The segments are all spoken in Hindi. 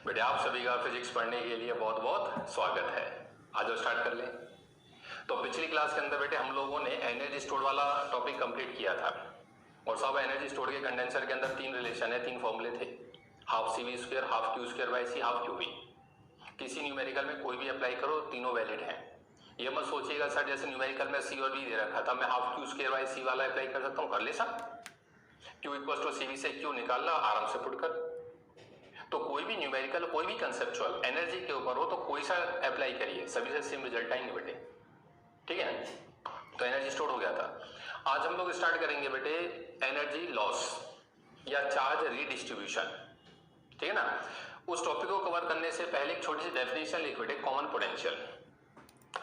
बेटे आप सभी का फिजिक्स पढ़ने के लिए बहुत बहुत स्वागत है। आज स्टार्ट कर लें। तो पिछली क्लास के अंदर बेटे हम लोगों ने एनर्जी स्टोर वाला टॉपिक कंप्लीट किया था और सब एनर्जी स्टोर के कंडेंसर के अंदर तीन रिलेशन है, तीन फॉर्मूले थे, half CV square, half Q square by C, half QV। किसी न्यूमेरिकल में कोई भी अप्लाई करो, तीनों वैलिड हैं। ये मत सोचिएगा सर जैसे न्यूमेरिकल में C और V दे रखा था, मैं half Q square by C वाला अप्लाई कर सकता हूँ, कर ले sir. Q equal to CV से Q निकालना, आराम से पुट कर। तो कोई भी न्यूमेरिकल, कोई भी कंसेप्चुअल एनर्जी के ऊपर हो तो कोई सा अप्लाई करिए, सभी से सेम रिजल्ट आएंगे बेटे, ठीक है ना। तो एनर्जी स्टोर हो गया था। आज हम लोग स्टार्ट करेंगे बेटे एनर्जी लॉस या चार्ज रीडिस्ट्रीब्यूशन, ठीक है ना। उस टॉपिक को कवर करने से पहले एक छोटी सी डेफिनेशन लिख बेटे, कॉमन पोटेंशियल।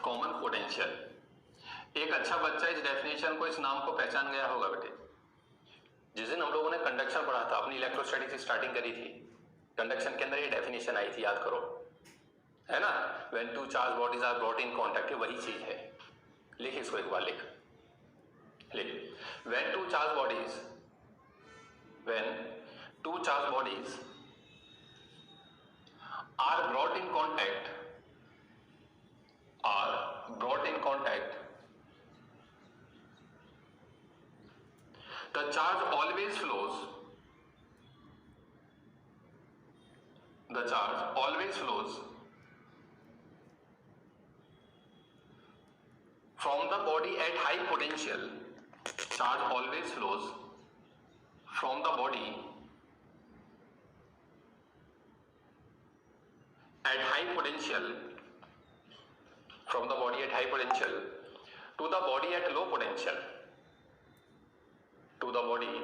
कॉमन पोटेंशियल, एक अच्छा बच्चा इस डेफिनेशन को, इस नाम को पहचान गया होगा बेटे। जिस दिन हम लोगों ने कंडक्शन पढ़ा था, अपनी इलेक्ट्रोस्टैटिक्स स्टार्टिंग करी थी, कंडक्शन के अंदर ये डेफिनेशन आई थी, याद करो, है ना। When two charge bodies are brought in contact, वही चीज है। लिख इसको एक बार, लिख when two charge bodies, when two charge bodies are brought in contact, are brought in contact, the charge always flows, the charge always flows from the body at high potential, charge always flows from the body at high potential, from the body at high potential to the body at low potential, to the body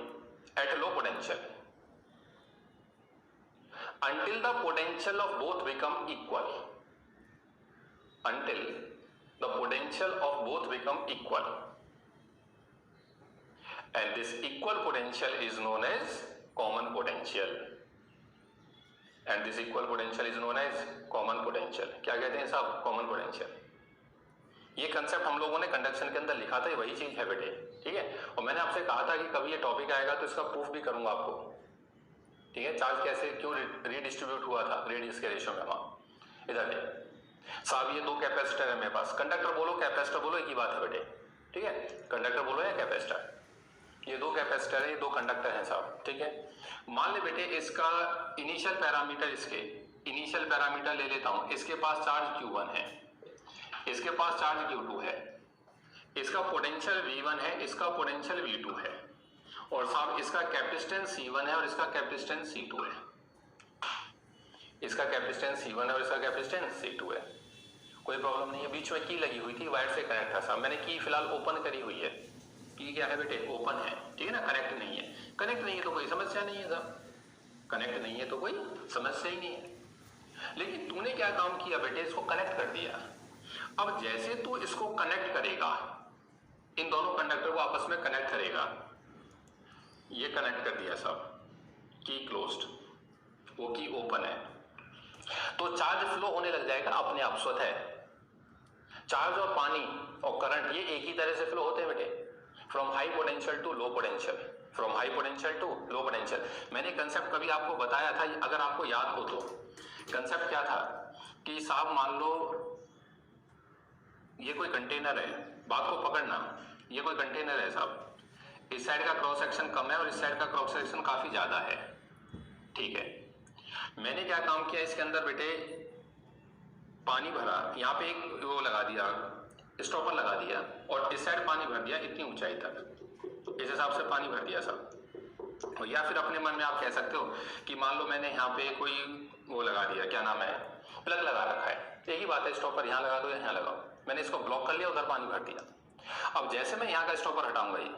at low potential, until the potential of both become equal, until the potential of both become equal, and this equal potential is known as common potential, and this equal potential is known as common potential। क्या कहते हैं साहब? Common potential. ये कंसेप्ट हम लोगों ने कंडक्शन के अंदर लिखा था, वही चीज है बेटे, ठीक है। और मैंने आपसे कहा था कि कभी ये टॉपिक आएगा तो इसका प्रूफ भी करूंगा आपको, ठीक है। चार्ज कैसे क्यों रीडिस्ट्रीब्यूट हुआ था, रेडियस के रेशियो में। वहां इधर है साहब, ये दो कैपेसिटर है मेरे पास। कंडक्टर बोलो, कैपेसिटर बोलो, एक ही बात है बेटे, ठीक है। कंडक्टर बोलो या कैपेसिटर, ये दो कैपेसिटर है, ये दो कंडक्टर हैं साहब, ठीक है। मान ले बेटे इसका इनिशियल पैरामीटर, इसके इनिशियल पैरामीटर ले लेता हूं। इसके पास चार्ज Q1 है, इसके पास चार्ज Q2 है, इसका पोटेंशियल V1 है, इसका पोटेंशियल V2 है, और साहब इसका कैपेसिटेंस C1 है और इसका कैपेसिटेंस C2 है। इसका कैपेसिटेंस C1 है और इसका कैपेसिटेंस C2 है। कोई प्रॉब्लम नहीं है। बीच में की लगी हुई थी, वायर से कनेक्ट था साहब। मैंने की फिलहाल ओपन करी हुई है। की क्या है बेटे? ओपन है, ठीक है ना। कनेक्ट नहीं है, कनेक्ट नहीं है तो कोई समस्या नहीं है साहब, कनेक्ट नहीं है तो कोई समस्या ही नहीं है। लेकिन तूने क्या काम किया बेटे? इसको कनेक्ट कर दिया। अब जैसे तू इसको कनेक्ट करेगा, इन दोनों कंडक्टर को आपस में कनेक्ट करेगा, ये कनेक्ट कर दिया साहब, की क्लोज्ड, वो की ओपन है, तो चार्ज फ्लो होने लग जाएगा अपने आप, स्वतः। चार्ज और पानी और करंट ये एक ही तरह से फ्लो होते हैं बेटे, from high potential to low potential, from high potential to low potential. मैंने कंसेप्ट कभी आपको बताया था, अगर आपको याद हो तो। कंसेप्ट क्या था कि साहब मान लो ये कोई कंटेनर है, बात को पकड़ना, ये कोई कंटेनर है साहब, इस साइड का क्रॉस सेक्शन कम है और इस साइड का क्रॉस सेक्शन काफी ज्यादा है, ठीक है। मैंने क्या काम किया, इसके अंदर बेटे पानी भरा, यहाँ पे एक वो लगा दिया, स्टॉपर लगा दिया, और इस साइड पानी भर दिया इतनी ऊंचाई तक, इस हिसाब से पानी भर दिया सब। और या फिर अपने मन में आप कह सकते हो कि मान लो मैंने यहाँ पे कोई वो लगा दिया, क्या नाम है, प्लग लगा रखा है, एक ही बात है, स्टॉपर यहाँ लगा दो या यहाँ लगाओ। मैंने इसको ब्लॉक कर लिया, उधर पानी भर दिया। अब जैसे मैं यहाँ का स्टॉपर हटाऊंगा ये,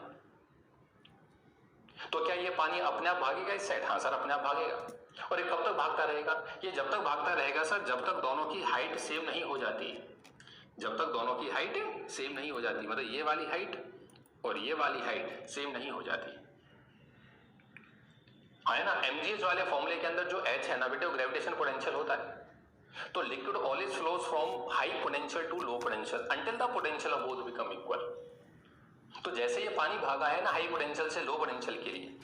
तो क्या ये पानी अपने आप भागेगा इस साइड? हाँ सर, अपने आप भागेगा। और ये कब तक भागता रहेगा? ये जब तक भागता रहेगा सर, जब तक दोनों की हाइट सेम नहीं हो जाती, जब तक दोनों की हाइट सेम नहीं हो जाती, मतलब ये वाली हाइट और ये वाली हाइट सेम नहीं हो जाती, है ना। MGH वाले फॉर्मूले के अंदर जो H है ना बेटे, वो ग्रेविटेशन पोटेंशियल होता है। तो liquid always flows from high potential to low potential until the potential of both become equal. तो जैसे ये पानी भागा है ना हाई पोटेंशियल से लो पोटेंशियल के लिए,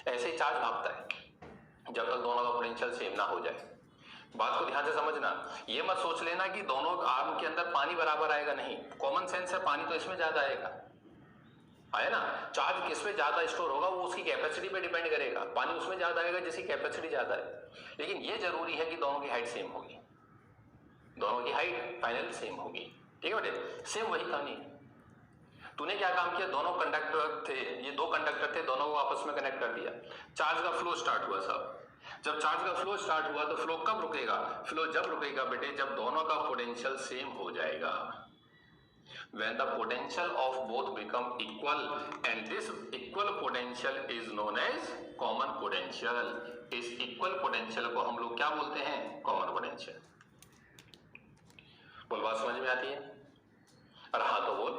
ऐसे ही चार्ज भागता है जब तक दोनों का पोटेंशियल सेम ना हो जाए। बात को ध्यान से समझना, ये मत सोच लेना कि दोनों आर्म के अंदर पानी बराबर आएगा, नहीं, कॉमन सेंस है पानी तो इसमें ज्यादा आएगा, है ना। चार्ज किस पे ज्यादा स्टोर होगा वो उसकी कैपेसिटी पे डिपेंड करेगा, पानी उसमें ज्यादा आएगा जिसकी कैपेसिटी ज्यादा है, लेकिन ये जरूरी है कि दोनों की हाइट सेम होगी, दोनों की हाइट फाइनल सेम होगी, ठीक है बेटे। सेम वही कहानी, तूने क्या काम किया, दोनों कंडक्टर थे, ये दो कंडक्टर थे, दोनों को आपस में कनेक्ट कर दिया, चार्ज का फ्लो स्टार्ट हुआ साहब। जब चार्ज का फ्लो स्टार्ट हुआ तो फ्लो कब रुकेगा, फ्लो जब रुकेगा बेटे जब दोनों का पोटेंशियल सेम हो जाएगा, when the potential of both become equal and this equal potential is known as common potential। इस equal potential को हम लोग क्या बोलते हैं, common potential। बोल बात समझ में आती है, और हाँ तो बोल।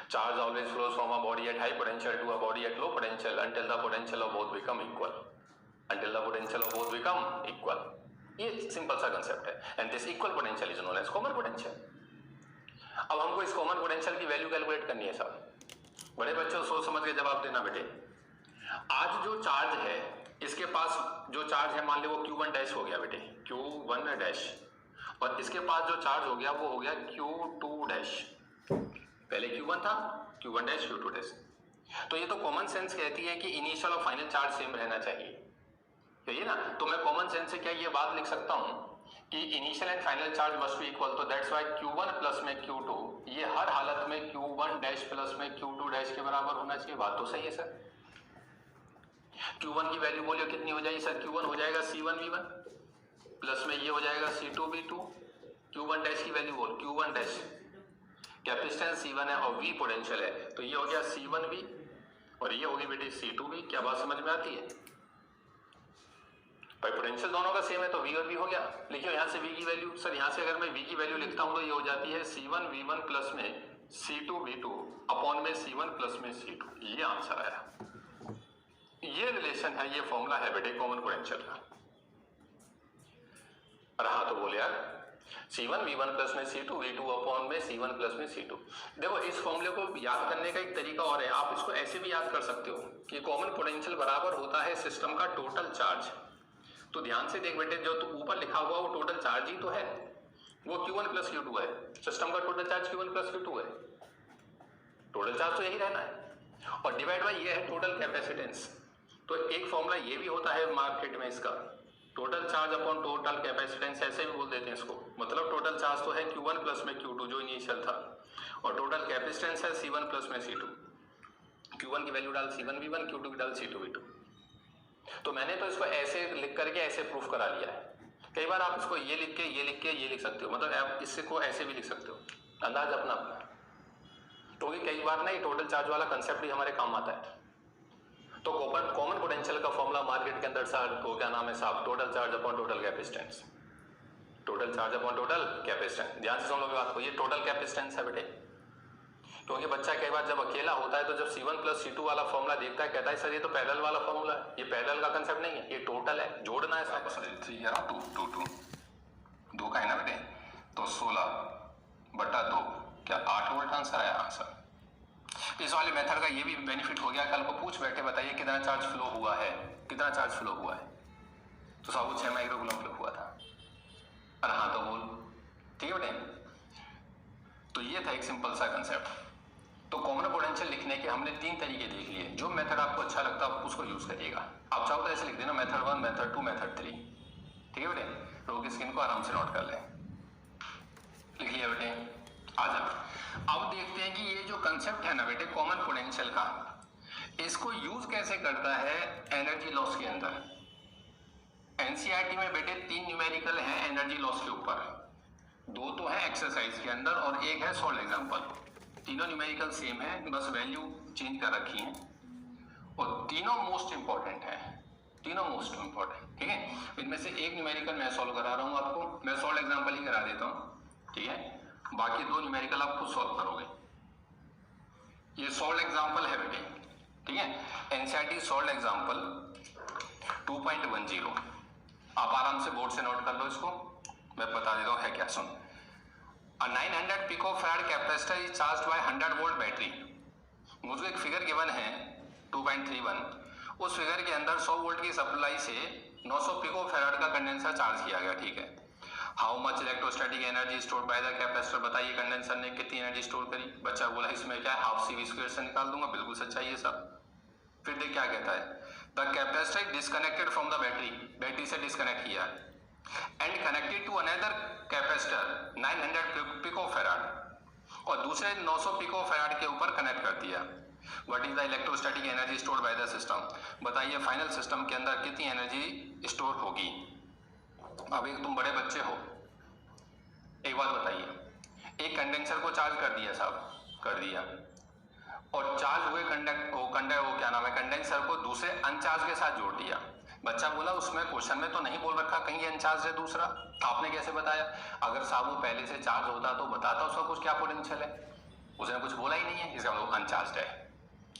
Charge always flows from a body at high potential to a body at low potential until the potential of both become equal, until the potential of both become equal। ये सिंपल सा कंसेप्ट है, and this equal potential is known as common potential। अब हमको इस कॉमन पोटेंशियल की वैल्यू कैलकुलेट करनी है साहब। बड़े बच्चों सोच समझ के जवाब देना बेटे। आज जो चार्ज है इसके पास जो चार्ज है मान लो वो Q1 डैश हो गया बेटे, Q1 डैश, और इसके पास जो चार्ज हो गया वो हो गया Q2 डैश। पहले Q1 था, Q1 डैश Q2 डैश। तो ये तो कॉमन सेंस कहती है कि इनिशियल और फाइनल चार्ज सेम रहना चाहिए, यही ना। तो मैं कॉमन सेंस से क्या ये बात लिख सकता हूं कि initial and final charge must be equal, तो दैट्स व्हाई Q1 प्लस में Q2 ये हर हालत में Q1 डैश प्लस में Q2 डैश के बराबर होना चाहिए। बात तो सही है सर। Q1 की वैल्यू बोलिए कितनी हो जाएगी सर, Q1 हो जाएगा C1V1 प्लस में ये हो जाएगा C2V2। Q1 डैश की वैल्यू बोल, Q1 डैश कैपेसिटेंस C1 है और V पोटेंशियल है, तो ये हो गया C1V और ये होगी बेटे C2V। क्या बात समझ में आती है भाई, पोटेंशियल दोनों का सेम है तो V और V हो गया। लिखियो यहाँ से V की वैल्यू, सर यहाँ से अगर मैं V की वैल्यू लिखता हूँ तो ये हो जाती है C1V1 प्लस में C2V2 अपॉन में C1 प्लस में C2, ये आंसर आया। ये रिलेशन है, ये फॉर्मूला है बेटे कॉमन पोटेंशियल का। और हाँ तो बोले यार C1V1 प्लस में C2V2 अपॉन में C1 प्लस में C2। देखो इस फॉर्मूले को याद करने का एक तरीका और है, आप इसको ऐसे भी याद कर सकते हो कि कॉमन पोटेंशियल बराबर होता है सिस्टम का टोटल चार्ज। तो ध्यान से देख बेटे, जो ऊपर लिखा हुआ वो टोटल चार्ज ही तो है, वो Q1 प्लस Q2 है, सिस्टम का total charge Q1 plus Q2 है, टोटल चार्ज तो यही रहना है, और डिवाइड बाय ये है टोटल कैपेसिटेंस। तो एक फॉर्मूला ये भी होता है मार्केट में इसका, total charge upon total capacitance, ऐसे भी बोल देते हैं इसको। मतलब टोटल चार्ज तो है Q1 प्लस में Q2 जो इनिशियल था, और टोटल कैपेसिटेंस है C1 प्लस में C2। Q1 की वैल्यू डाल C1V1, Q2 की डाल C2V2। तो मैंने तो इसको ऐसे लिख करके ऐसे प्रूफ करा लिया है। कई बार आप इसको ये लिख के ये लिख सकते हो, मतलब आप इसको ऐसे भी लिख सकते हो, अंदाज अपना अपना। तो कई बार ना ये टोटल चार्ज वाला कंसेप्ट भी हमारे काम आता है। तो कॉमन पोटेंशियल का फॉर्मूला मार्केट के अंदर साहब तो क्या नाम है साहब, total charge upon total capacitance, total charge upon total capacitance. ध्यान से सुन लो बात को, ये टोटल कैपेसिटेंस है बेटे, क्योंकि बच्चा कई बार जब अकेला होता है तो जब C1 प्लस C2 वाला फॉर्मूला देखता है कहता है सर ये तो पैरेलल वाला फॉर्मूला है, ये पैरेलल का कंसेप्ट नहीं है, ये टोटल है, जोड़ना है सब। 2 का है ना बेटे, तो 16/2 क्या 8 वोल्ट आंसर आया। आंसर इस वाले मेथड का ये भी बेनिफिट हो गया, कल को पूछ बैठे बताइए कितना चार्ज फ्लो हुआ है, कितना चार्ज फ्लो हुआ है, तो साहब 6 माइक्रोकूलम फ्लो हुआ था। अरे हाँ तो बोल, ठीक है बेटे। तो ये था एक सिंपल सा कंसेप्ट। तो कॉमन पोटेंशियल लिखने के हमने 3 तरीके देख लिए, जो मेथड आपको अच्छा लगता है आप उसको यूज करिएगा। आप चाहो तो ऐसे लिख देना मेथड 1, मेथड 2, मेथड 3, ठीक है बेटे। रो की स्क्रीन को आराम से नोट कर लें, लिख लिया बेटे। आ जा, अब देखते हैं कि ये जो कंसेप्ट है ना बेटे कॉमन पोटेंशियल का, इसको यूज कैसे करता है एनर्जी लॉस के अंदर। एनसीईआरटी में बेटे 3 न्यूमेरिकल हैं एनर्जी लॉस के ऊपर, 2 तो है एक्सरसाइज के अंदर और एक है सॉल्व एग्जाम्पल। तीनों न्यूमेरिकल सेम है, बस वैल्यू चेंज कर रखी है, और तीनों मोस्ट इंपॉर्टेंट है, तीनों मोस्ट इंपॉर्टेंट, ठीक है। इनमें से एक न्यूमेरिकल मैं सॉल्व करा रहा हूँ आपको, मैं सॉल्व एग्जाम्पल ही करा देता हूँ, ठीक है। बाकी 2 न्यूमेरिकल आप खुद सॉल्व करोगे। ये सॉल्व एग्जाम्पल है बेटे, ठीक है। एनसीईआरटी सॉल्व एग्जाम्पल 2.10, आप आराम से बोर्ड से नोट कर लो इसको, मैं बता देता हूँ है क्या। सुन, A 900 picofarad capacitor is charged by 100 volt battery. मुझको एक फिगर गिवन है 2.31, उस फिगर के अंदर 100 वोल्ट की सप्लाई से 900 पिको फेराड का कंडेंसर चार्ज किया गया, ठीक है। How much electrostatic energy stored by the capacitor, बताइए कंडेंसर ने कितनी एनर्जी स्टोर करी। बच्चा बोला इसमें क्या है, हाफ सी वी स्क्वायर से निकाल दूंगा, बिल्कुल सच्चाई है सब। फिर देख क्या कहता है, the capacitor disconnected from the battery, battery से डिस्कनेक्ट किया and connected to another capacitor 900 pico farad, और दूसरे 900 पिको फेराड के ऊपर कनेक्ट कर दिया। What is the electrostatic energy stored by the system, बताइए फाइनल सिस्टम के अंदर कितनी एनर्जी स्टोर होगी। अब एक तुम बड़े बच्चे हो, एक बात बताइए, एक कंडेंसर को चार्ज कर दिया साहब, कर दिया, और चार्ज हुए कंडेंसर को दूसरे अनचार्ज के साथ जोड़ दिया। बच्चा बोला उसमें क्वेश्चन में तो नहीं बोल रखा कहीं अनचार्ज है दूसरा, आपने कैसे बताया। अगर साहब वो पहले से चार्ज होता तो बताता उसका कुछ क्या पोटेंशियल है, उसने कुछ बोला ही नहीं है, इसका मतलब अनचार्ज है,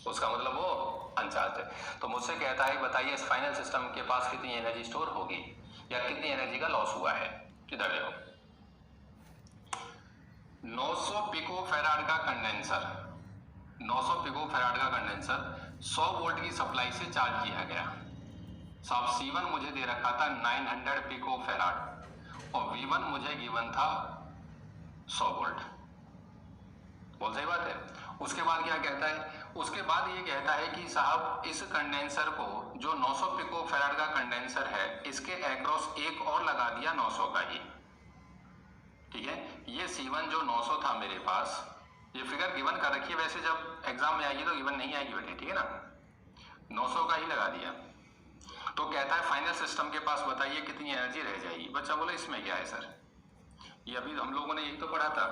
उसका मतलब वो अनचार्ज है। तो मुझसे कहता है बताइए इस फाइनल सिस्टम के पास कितनी एनर्जी स्टोर होगी या कितनी एनर्जी का लॉस हुआ है। इधर देखो 900 पिको फेराड का कंडेंसर, 900 पिको फेराड का कंडेंसर 100 वोल्ट की सप्लाई से चार्ज किया गया। साहब C1 मुझे दे रखा था 900 पिको फेराड और V1 मुझे गिवन था 100 वोल्ट, बोल सही बात है। उसके बाद क्या कहता है, उसके बाद ये कहता है कि साहब इस कंडेंसर को जो 900 पिको फेराड का कंडेंसर है इसके एक्रॉस एक और लगा दिया 900 का ही, ठीक है। ये C1 जो 900 था मेरे पास, ये फिगर गिवन कर रखी है, वैसे जब एग्जाम में आएगी तो गिवन नहीं आएगी बेटे, ठीक है ना। 900 का ही लगा दिया। तो कहता है फाइनल सिस्टम के पास बताइए कितनी एनर्जी रह जाएगी। बच्चा बोला इसमें क्या है सर, ये अभी हम लोगों ने यही तो पढ़ा था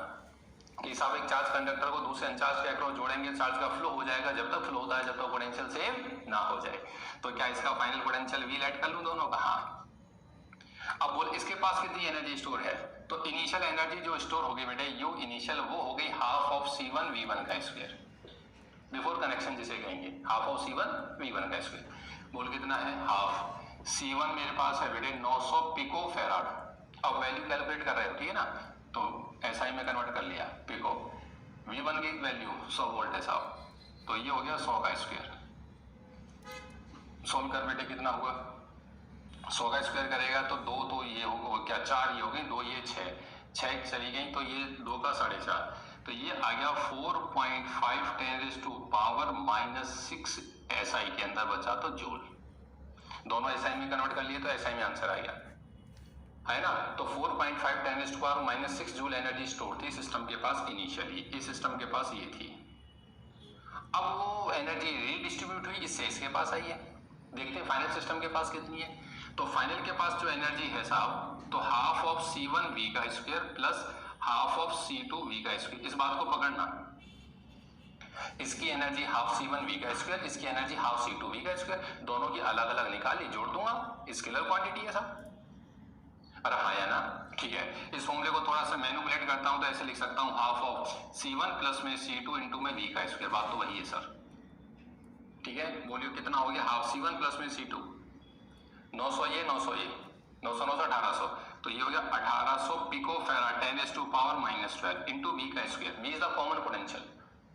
कि साहब एक चार्ज कंडक्टर को दूसरे अनचार्ज के अक्रॉस जोड़ेंगे, चार्ज का फ्लो हो जाएगा, जब तक फ्लो होता है जब तक पोटेंशियल सेम ना हो जाए। तो क्या इसका फाइनल पोटेंशियल वी ऐड कर लूं दोनों का, हाँ। अब बोल इसके पास कितनी एनर्जी स्टोर है, तो इनिशियल एनर्जी जो स्टोर होगी बेटे यू इनिशियल वो हो गई हाफ ऑफ C1 V1 का स्क्वायर, बिफोर कनेक्शन जिसे कहेंगे हाफ ऑफ C1 V1 का स्क्वायर। बोल कितना है, हाफ। C1 मेरे पास है बेटे 900 पिको फेराड, अब वैल्यू कैलकुलेट कर रहे हो, ठीक है ना, तो SI में कन्वर्ट कर लिया पिको। V1 की वैल्यू 100 वोल्ट है साहब, तो ये हो गया 100 का स्क्वायर। सोल्व कर बेटे कितना हुआ, 100 का स्क्वायर करेगा तो 2 तो ये होगा क्या, 4 ये हो गई, 2 ये 6 चली गई, तो ये 2 का 4.5, तो ये आ गया 4.5 10 टू पावर -6 SI के अंदर बचा तो जूल। दोनों SI में कन्वर्ट कर लिए तो SI में आंसर आ गया, है ना। तो 4.5 10 to power -6 joule energy store थी सिस्टम के पास इनिशियली, इस सिस्टम के पास ये थी। अब वो एनर्जी रीडिस्ट्रीब्यूट हुई, इससे इसके पास आई है। देखते हैं फाइनल सिस्टम के पास कितनी है। तो फाइनल के पास जो एनर्जी है साहब, तो हाफ ऑफ C1 V का square plus half of C2 V का स्क्वायर। इस बात को पकड़ना, इसकी एनर्जी हाफ C1 V का स्क्वायर, इसकी एनर्जी हाफ C2 V का स्क्वायर, दोनों की अलग अलग निकाली, जोड़ दूंगा, स्केलर क्वांटिटी है साहब। अरे हाँ या ना, ठीक है। इस फॉर्मूले को थोड़ा सा मैनिपुलेट करता हूं तो ऐसे लिख सकता हूं हाफ ऑफ C1 प्लस में C2 इंटू में V का स्क्वायर, बात तो वही है सर, ठीक है। बोलियो कितना हो गया, हाफ C1 प्लस में C2, 900 ये 900 ये 900 900 1800, तो ये हो गया 1800 pico farad 10 to power -12 into V का square. V is the common potential,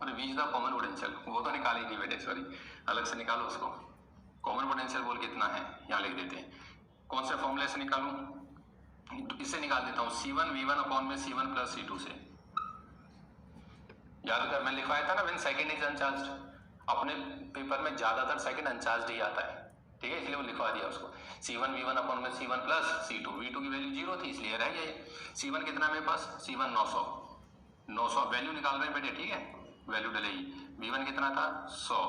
और V is the common potential, वो तो निकाल ही नहीं बेटे, सॉरी अलग से निकालो उसको। कॉमन पोटेंशियल बोल कितना है यहाँ लिख देते हैं, कौन से फॉर्मूले से निकालूं, इससे निकाल देता हूँ C1 V1 अपॉन में C1 प्लस C2 से। याद कर मैं लिखवाया था ना, व्हेन सेकंड इज अनचार्ज्ड, अपने पेपर में ज्यादातर सेकंड अनचार्ज्ड ही आता है, ठीक है, इसलिए वो लिखवा दिया उसको। C1 V1 अपॉन में C1 प्लस C2, V2 की वैल्यू 0 थी इसलिए रह गया ये। C1 कितना मेरे पास, C1 900 वैल्यू निकाल रहे हैं बेटे, ठीक है, वैल्यू डलेगी। V1 कितना था 100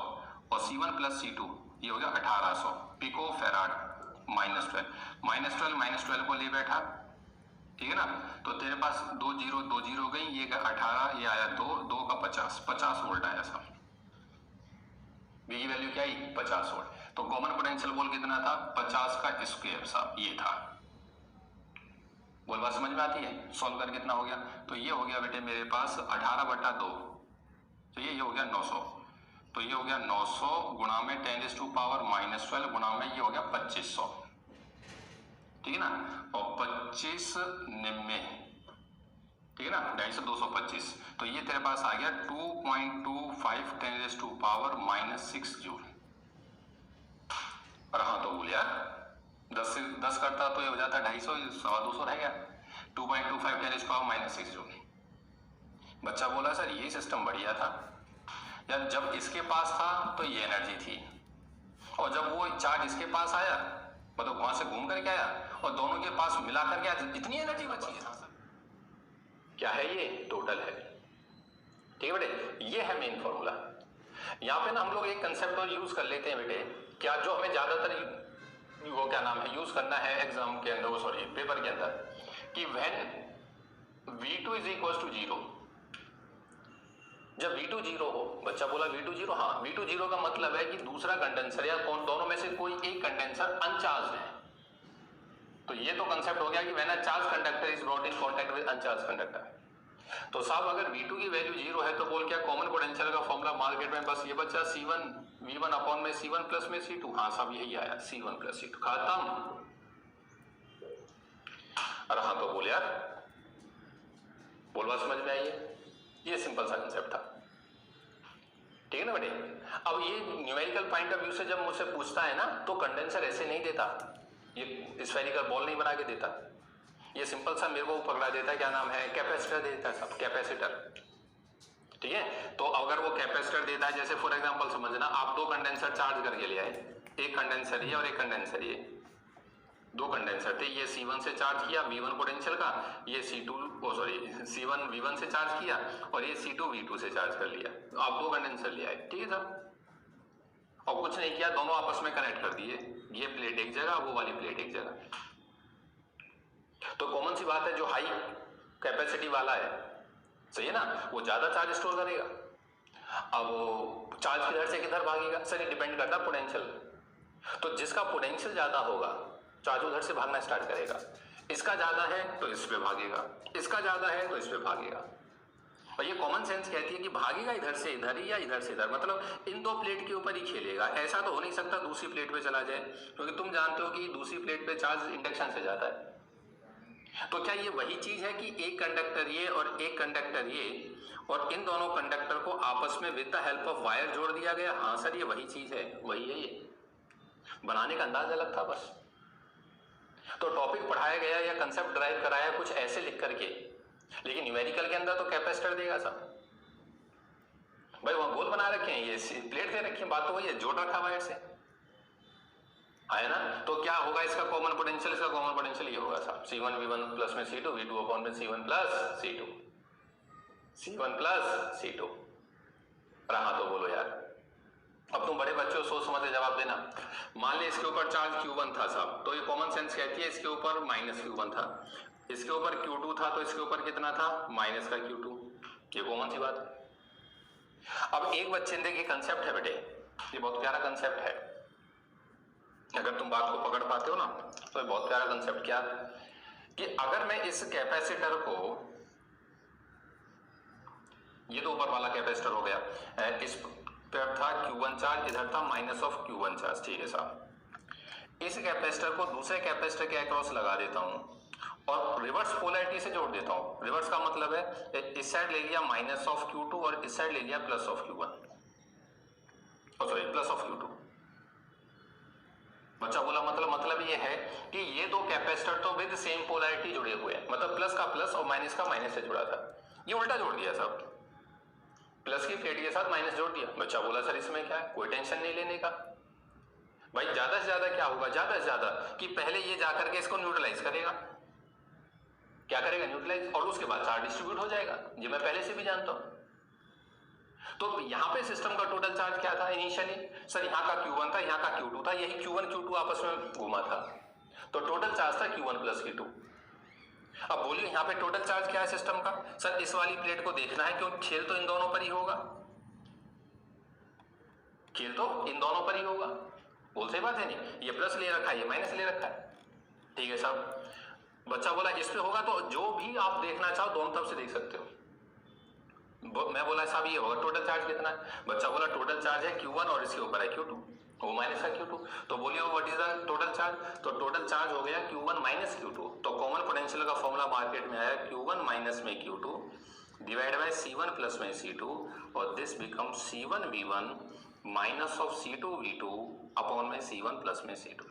और C1 प्लस C2 ये हो गया 1800 पिको फेराड -12 को ले बैठा, ठीक है ना। तो तेरे पास 2 0 गई, ये 18, ये आया 2 का 50 वोल्ट आया साहब। V की वैल्यू क्या आई 50 वोल्ट। तो कॉमन पोटेंशियल बोल कितना था 50 का स्क्वायर साहब, ये था। बोल बात समझ में आती है, सॉल्व कर कितना हो गया, तो ये हो गया बेटे मेरे पास 18/2, तो ये हो गया 900, तो ये हो गया 900 गुणा में 10 टू पावर -12 गुणा में ये हो गया 2500, ठीक है ना, और 25 90, ठीक है ना, 250 225, तो ये तेरे पास आ गया 2.25 10 टू पावर -6 जूल। और हाँ तो बोल यार 10 करता तो ये हो जाता 250, 250 रह गया, 2.25 10⁻⁻6 जूल। बच्चा बोला सर ये सिस्टम बढ़िया था यार, जब इसके पास था तो ये एनर्जी थी, और जब वो चार्ज इसके पास आया मतलब वहां से घूम करके आया और दोनों के पास मिलाकर के इतनी एनर्जी बची है। क्या है ये? टोटल है। ठीक है बेटे, ये है मेन फॉर्मूला। यहाँ पे ना हम लोग एक कंसेप्ट और यूज कर लेते हैं बेटे, क्या जो हमें ज्यादातर वो क्या नाम है यूज करना है एग्जाम के अंदर, वो सॉरी पेपर के अंदर, कि when V2 is equal to 0, जब V2 0 हो, बच्चा बोला V2 0, हाँ V2 0 का मतलब है कि दूसरा कंडेंसर या दोनों में से कोई एक कंडेंसर अनचार्ज है। तो ये तो कंसेप्ट हो गया कि when a charge conductor is brought in contact with अनचार्ज conductor. तो साहब अगर V2 की वैल्यू 0 है तो बोल क्या कॉमन पोटेंशियल का फॉर्मूला मार्केट में बस ये बच्चा C1 V1 अपॉन में C1 प्लस में C2। हाँ साहब यही आया C1 प्लस C2, खत्म। अरे हाँ तो बोल यार, बोल बात समझ में आई है? ये सिंपल सा कंसेप्ट था। ठीक है ना बेटे। अब ये न्यूमेरिकल पॉइंट ऑफ व्यू से जब मुझसे पूछता है ना तो कंडेंसर ऐसे नहीं देता, ये स्फेरिकल बॉल नहीं बना के देता, ये सिंपल सा मेरे को पकड़ा देता है, क्या नाम है, कैपेसिटर देता है सब, कैपेसिटर। ठीक है, तो अगर वो कैपेसिटर देता है, जैसे फॉर एग्जांपल समझना आप दो कंडेंसर चार्ज करके ले आए, एक कंडेंसर ये और एक कंडेंसर ये, दो कंडेंसर थे, ये C1 से चार्ज किया V1 पोटेंशियल का, ये C1 V1 से चार्ज किया और ये C2 V2 से चार्ज कर लिया। तो आप दो कंडेंसर ले आए, ठीक है सर, और कुछ नहीं किया, दोनों आपस में कनेक्ट कर दिए, ये प्लेट एक जगह, वो वाली प्लेट एक जगह। तो कॉमन सी बात है, जो हाई कैपेसिटी वाला है, सही है ना, वो ज्यादा चार्ज स्टोर करेगा। अब चार्ज किधर से किधर भागेगा सर, ये डिपेंड करता है पोटेंशियल। तो जिसका पोटेंशियल ज्यादा होगा चार्ज उधर से भागना स्टार्ट करेगा, इसका ज्यादा है तो इस पे भागेगा, इसका ज्यादा है तो इस पे भागेगा। और ये कॉमन सेंस कहती है कि भागेगा इधर से इधर ही या इधर से इधर, मतलब इन दो प्लेट के ऊपर ही खेलेगा। ऐसा तो हो नहीं सकता दूसरी प्लेट पे चला जाए, क्योंकि तुम जानते हो कि दूसरी प्लेट पे चार्ज इंडक्शन से जाता है। तो क्या ये वही चीज है कि एक कंडक्टर ये और एक कंडक्टर ये, और इन दोनों कंडक्टर को आपस में with the help of wire जोड़ दिया गया? हाँ सर ये वही चीज है, वही है, ये बनाने का अंदाज अलग था बस। तो टॉपिक पढ़ाया गया या कंसेप्ट ड्राइव कराया कुछ ऐसे लिख करके, लेकिन न्यूमेरिकल के अंदर तो कैपेसिटर देगा सब। भाई वहां गोल बना रखे हैं, ये प्लेट दे रखी है, बात तो वही है, जोड़ रखा वायर से, है ना। तो क्या होगा इसका कॉमन पोटेंशियल, इसका कॉमन पोटेंशियल ये होगा साहब C1 V1 प्लस में C2 V2 अपॉन में C1 plus C2, C1 plus C2। रहा तो बोलो यार, अब तुम बड़े बच्चों सोच समझ के जवाब देना। मान ले इसके ऊपर चार्ज Q1 था साहब, तो ये कॉमन सेंस कहती है इसके ऊपर माइनस Q1 था, इसके ऊपर Q2 था तो इसके ऊपर कितना था, माइनस का Q2, ये कॉमन सी बात है। अब एक बच्चे ने देखिए कंसेप्ट है बेटे, ये बहुत प्यारा कंसेप्ट है, अगर तुम बात को पकड़ पाते हो ना तो ये बहुत प्यारा कंसेप्ट। क्या कि अगर मैं इस कैपेसिटर को, ये तो ऊपर वाला कैपेसिटर हो गया, इस पर था Q1 चार्ज, इधर था माइनस ऑफ Q1 चार्ज, ठीक है साहब। इस कैपेसिटर को दूसरे कैपेसिटर के अक्रॉस लगा देता हूं और रिवर्स पोलैरिटी से जोड़ देता हूं। रिवर्स का मतलब है इस साइड ले लिया माइनस ऑफ Q2 और इस साइड ले लिया plus of Q1, sorry plus of Q2। बच्चा बोला मतलब ये है कि ये दो कैपेसिटर तो विद सेम पोलैरिटी जुड़े हुए हैं, मतलब प्लस का प्लस और माइनस का माइनस से जुड़ा था, ये उल्टा जोड़ दिया साहब, प्लस की प्लेट के साथ माइनस जोड़ दिया। बच्चा बोला सर इसमें क्या है, कोई टेंशन नहीं लेने का। भाई ज्यादा से ज्यादा क्या होगा, ज्यादा से ज्यादा कि पहले ये जाकर के इसको न्यूट्रलाइज करेगा, क्या करेगा, न्यूट्रलाइज, और उसके बाद चार्ज डिस्ट्रीब्यूट हो जाएगा, ये मैं पहले से भी जानता हूं। तो यहाँ पे सिस्टम का टोटल चार्ज क्या था इनिशियली, सर यहाँ का Q1 था, यहाँ का Q2 था, यही Q1 Q2 आपस में घूमा था, तो टोटल चार्ज था Q1 प्लस Q2। अब बोलिए यहाँ पे टोटल चार्ज क्या है सिस्टम का, सर इस वाली प्लेट को देखना है क्योंकि खेल तो इन दोनों पर ही होगा, खेल तो इन दोनों पर ही होगा, बोल सही बात है नहीं, ये प्लस ले रखा है ये माइनस ले रखा है, ठीक है साहब। बच्चा बोला इस पे होगा, तो जो भी आप देखना चाहो दोनों तरफ से देख सकते हो। मैं बोला साहब ये होगा टोटल चार्ज कितना है, बच्चा बोला टोटल चार्ज है Q1 और इसके ऊपर है Q2, वो माइनस का Q2, तो बोलिए what is the total charge, तो टोटल चार्ज हो गया Q1 माइनस Q2। तो कॉमन पोटेंशियल का फॉर्मूला मार्केट में आया Q1 माइनस में Q2 divide by C1 plus में C2, और this become C1 V1 minus of C2 V2 upon में C1 प्लस में C2।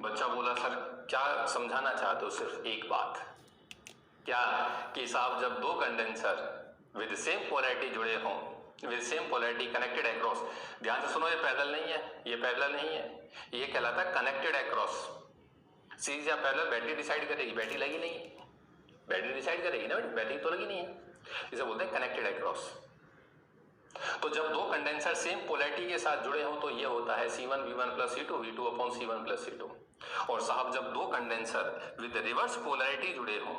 बच्चा बोला सर क्या समझाना चाहते हो? सिर्फ एक बात, क्या कि साहब जब दो कंडेंसर विद सेम पोलैरिटी जुड़े हों, with same polarity connected across, ध्यान से सुनो, ये पैरेलल नहीं है, ये पैरेलल नहीं है, ये कहलाता है कनेक्टेड अक्रॉस। सीरीज या पैरेलल बैटरी डिसाइड करेगी, बैटरी लगी नहीं, बैटरी डिसाइड करेगी ना, बैटरी तो लगी नहीं है, इसे बोलते हैं कनेक्टेड अक्रॉस। तो जब दो कंडेंसर सेम पोलैरिटी के साथ जुड़े हों तो ये होता है C1V1 plus C2 V2 upon C1 plus C2। और साहब जब दो कंडेंसर विद रिवर्स पोलैरिटी जुड़े हों,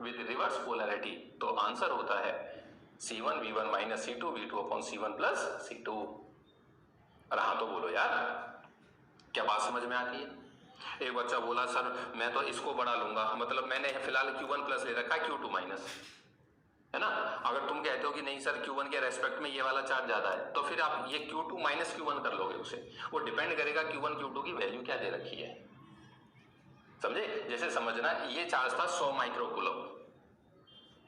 विद रिवर्स पोलैरिटी, तो आंसर होता है C1V1 minus C2 V2 upon C1 plus C2। अरे हाँ तो बोलो यार, क्या बात समझ में आती है? एक बच्चा बोला सर मैं तो इसको बढ़ा लूंगा, मतलब मैंने फिलहाल Q1 प्लस ले रखा है Q2 माइनस, है ना। अगर तुम कहते हो कि नहीं सर Q1 के रेस्पेक्ट में ये वाला चार्ज ज्यादा है, तो फिर आप ये Q2 माइनस Q1 कर लोगे उसे, वो डिपेंड करेगा Q1 Q2 की वैल्यू क्या दे रखी है, समझे? जैसे समझना, ये चार्ज था 100 माइक्रोकूलम,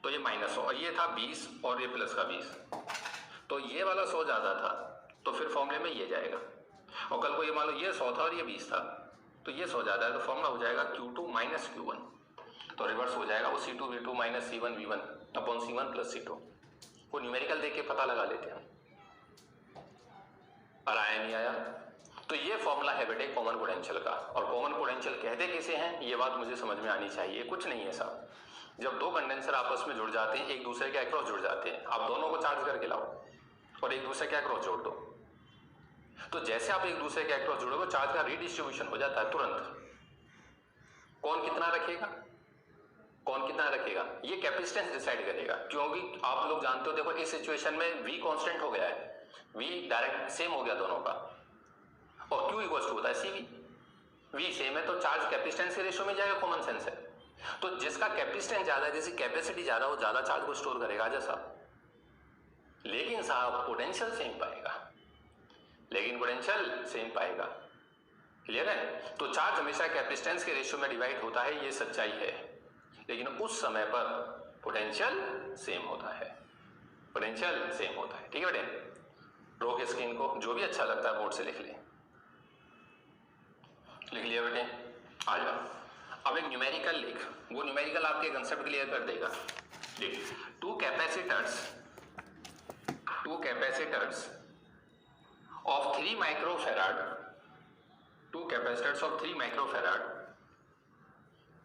तो ये माइनस 100, और ये था 20 और ये प्लस का 20, तो ये वाला 100 ज्यादा था, तो फिर फॉर्मूले में ये जाएगा। और कल को ये मान लो ये 100 था और ये 20 था, तो ये 100 ज्यादा है, तो फॉर्मूला हो जाएगा Q2 माइनस Q1, तो रिवर्स हो जाएगा वो C2 V2 minus C1 V1 upon C1 plus C2। वो न्यूमेरिकल देख के पता लगा लेते हैं। और आया नहीं आया? तो ये फॉर्मूला है बेटे कॉमन पोटेंशियल का। और कॉमन पोटेंशियल कहते किसे हैं, ये बात मुझे समझ में आनी चाहिए। कुछ नहीं है साहब, जब दो कंडेंसर आपस में जुड़ जाते हैं, एक दूसरे के अक्रॉस जुड़ जाते हैं, आप दोनों को चार्ज करके लाओ और एक दूसरे के अक्रॉस जोड़ दो, तो जैसे आप एक दूसरे के अक्रॉस जुड़ोगे चार्ज का रीडिस्ट्रीब्यूशन हो जाता है तुरंत। कौन कितना रखेगा, कौन कितना रखेगा, ये कैपेसिटेंस डिसाइड करेगा। क्योंकि आप लोग जानते हो, देखो इस सिचुएशन में V कांस्टेंट हो गया है, V डायरेक्ट सेम हो गया दोनों का, और Q इक्वल टू होता है CV। V सेम है तो चार्ज कैपेसिटेंस के रेशियो में जाएगा, कॉमन सेंस है। तो जिसका कैपेसिटेंस ज्यादा है, जिसकी कैपेसिटी ज्यादा, वो ज्यादा चार्ज को स्टोर करेगा जैसा, लेकिन साहब पोटेंशियल सेम पाएगा, लेकिन पोटेंशियल सेम पाएगा। क्लियर है? तो चार्ज हमेशा कैपेसिटेंस के रेशियो में डिवाइड होता है, ये सच्चाई है, लेकिन उस समय पर पोटेंशियल सेम होता है, पोटेंशियल सेम होता है। ठीक है बेटे, रोक स्क्रीन को, जो भी अच्छा लगता है बोर्ड से लिख ले। लिख लिया बेटे? आ जाओ, अब एक न्यूमेरिकल लिख, वो न्यूमेरिकल आपके कंसेप्ट क्लियर कर देगा। लिख, two capacitors of 3 microfarad, two capacitors of 3 microfarad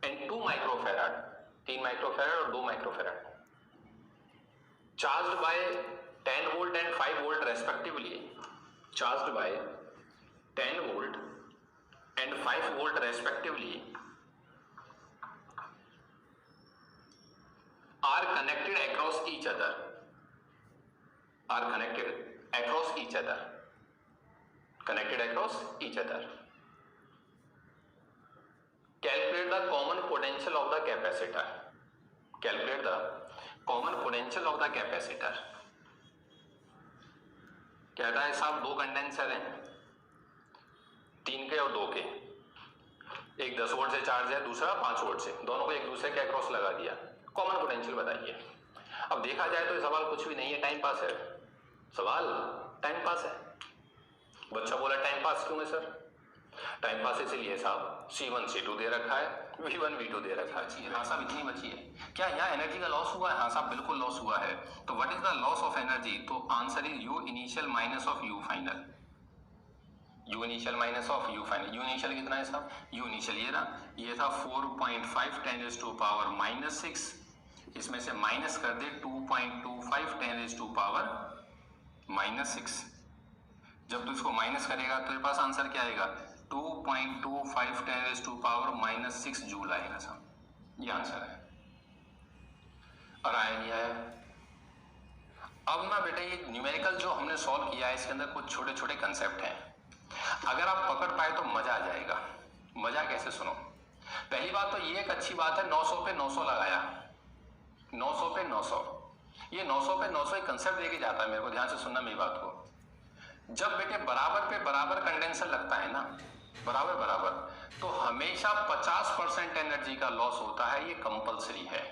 and 2 microfarad, 3 microfarad और 2 microfarad, charged bye 10 volt and 5 volt respectively, charged bye 10 volt and 5 volt respectively are connected across each other, are connected across each other, connected across each other. Calculate the common potential of the capacitor, calculate the common potential of the capacitor। कहता है साहब दो कंडेंसर हैं, 3 के और 2 के, एक 10 वोल्ट से चार्ज है, दूसरा 5 वोल्ट से, दोनों को एक दूसरे के अक्रॉस लगा दिया, कॉमन पोटेंशियल बताइए। अब देखा जाए तो ये सवाल कुछ भी नहीं है, टाइम पास है, सवाल टाइम पास है। बच्चा बोला टाइम पास क्यों है सर? टाइम पास इसलिए साहब C1 C2 दे रखा है, V1 V2 दे रखा है। हाँ साहब इतनी बची है, क्या यहाँ एनर्जी का लॉस हुआ है? हाँ साहब बिल्कुल लॉस हुआ है। तो what is the loss of energy? तो answer is U initial minus of U final, U initial minus of U final. U initial कितना है साहब? U इनिशियल ये था 4.5 10 टू पावर माइनस 6, इसमें से माइनस कर दे 2.25 10 टू पावर माइनस 6। जब तू इसको माइनस करेगा तो तेरे पास आंसर क्या आएगा? 2.25 10 टू पावर माइनस 6 जूल आएगा साहब, ये आंसर है। और आया नहीं आया? अब ना बेटा ये न्यूमेरिकल जो हमने सॉल्व किया है, इसके अंदर कुछ छोटे छोटे कंसेप्ट हैं, अगर आप पकड़ पाए तो मजा आ जाएगा। मजा कैसे? सुनो, पहली बात तो ये एक अच्छी बात है, 900 पे 900 लगाया, 900 पे 900, ये 900 पे 900 एक कंसेप्ट देके जाता है मेरे को, ध्यान से सुनना मेरी बात को। जब बेटे बराबर पे बराबर कंडेंसर लगता है ना, बराबर बराबर, तो हमेशा 50% एनर्जी का लॉस होता है, ये कंपलसरी है,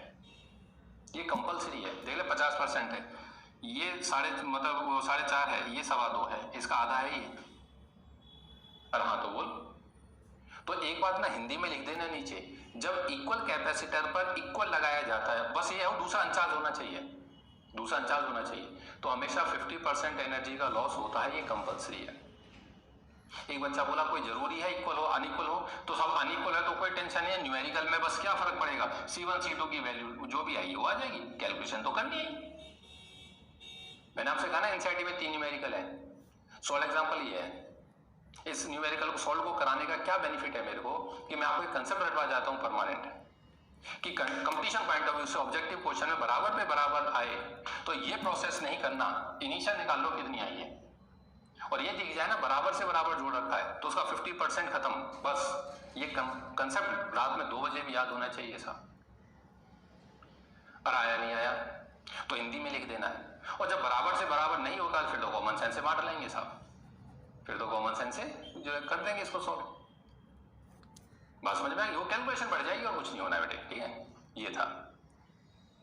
ये कंपलसरी है। देख ले 50% है, ये मतलब 4.5 है, ये 2.25 है, इसका आधा है ये। और हाँ तो बोल, तो एक बात ना हिंदी में लिख देना नीचे, जब इक्वल कैपेसिटर पर इक्वल लगाया जाता है, बस ये है दूसरा अनचार्ज होना चाहिए, दूसरा अनचार्ज होना चाहिए, तो हमेशा 50% एनर्जी का लॉस होता है, ये कंपल्सरी है। एक बच्चा बोला कोई जरूरी है इक्वल हो अनइक्वल हो, तो सब अनइक्वल है तो कोई टेंशन नहीं है, न्यूमेरिकल में बस क्या फर्क पड़ेगा, C1 C2 की वैल्यू जो भी आई वो आ जाएगी, कैलकुलेशन तो करनी है। मैंने आपसे कहा ना एनसीईआरटी में 3 न्यूमेरिकल है, सॉल्व एग्जांपल ये है। इस न्यूमेरिकल को सॉल्व को कराने का क्या बेनिफिट है मेरे को, कि मैं आपको एक कंसेप्ट रटवा जाता हूं परमानेंट, कि कंपटीशन पॉइंट ऑफ व्यू से ऑब्जेक्टिव क्वेश्चन में बराबर पे बराबर आए तो ये प्रोसेस नहीं करना, इनिशियल निकाल लो कितनी आई है, और ये दिख जाए ना बराबर से बराबर जोड़ रखा है तो उसका 50% खत्म, बस ये कंसेप्ट रात में 2 बजे भी याद होना चाहिए साहब। और आया नहीं आया तो हिंदी में लिख देना है, और जब बराबर से बराबर नहीं होगा फिर तो कॉमन सेंस से बांट लेंगे साहब, फिर तो कॉमन सेंस से जो कर देंगे इसको सॉल्व, बात समझ में आएगी, वो कैलकुलेशन बढ़ जाएगी और कुछ नहीं होना बेटे, ठीक है। ये था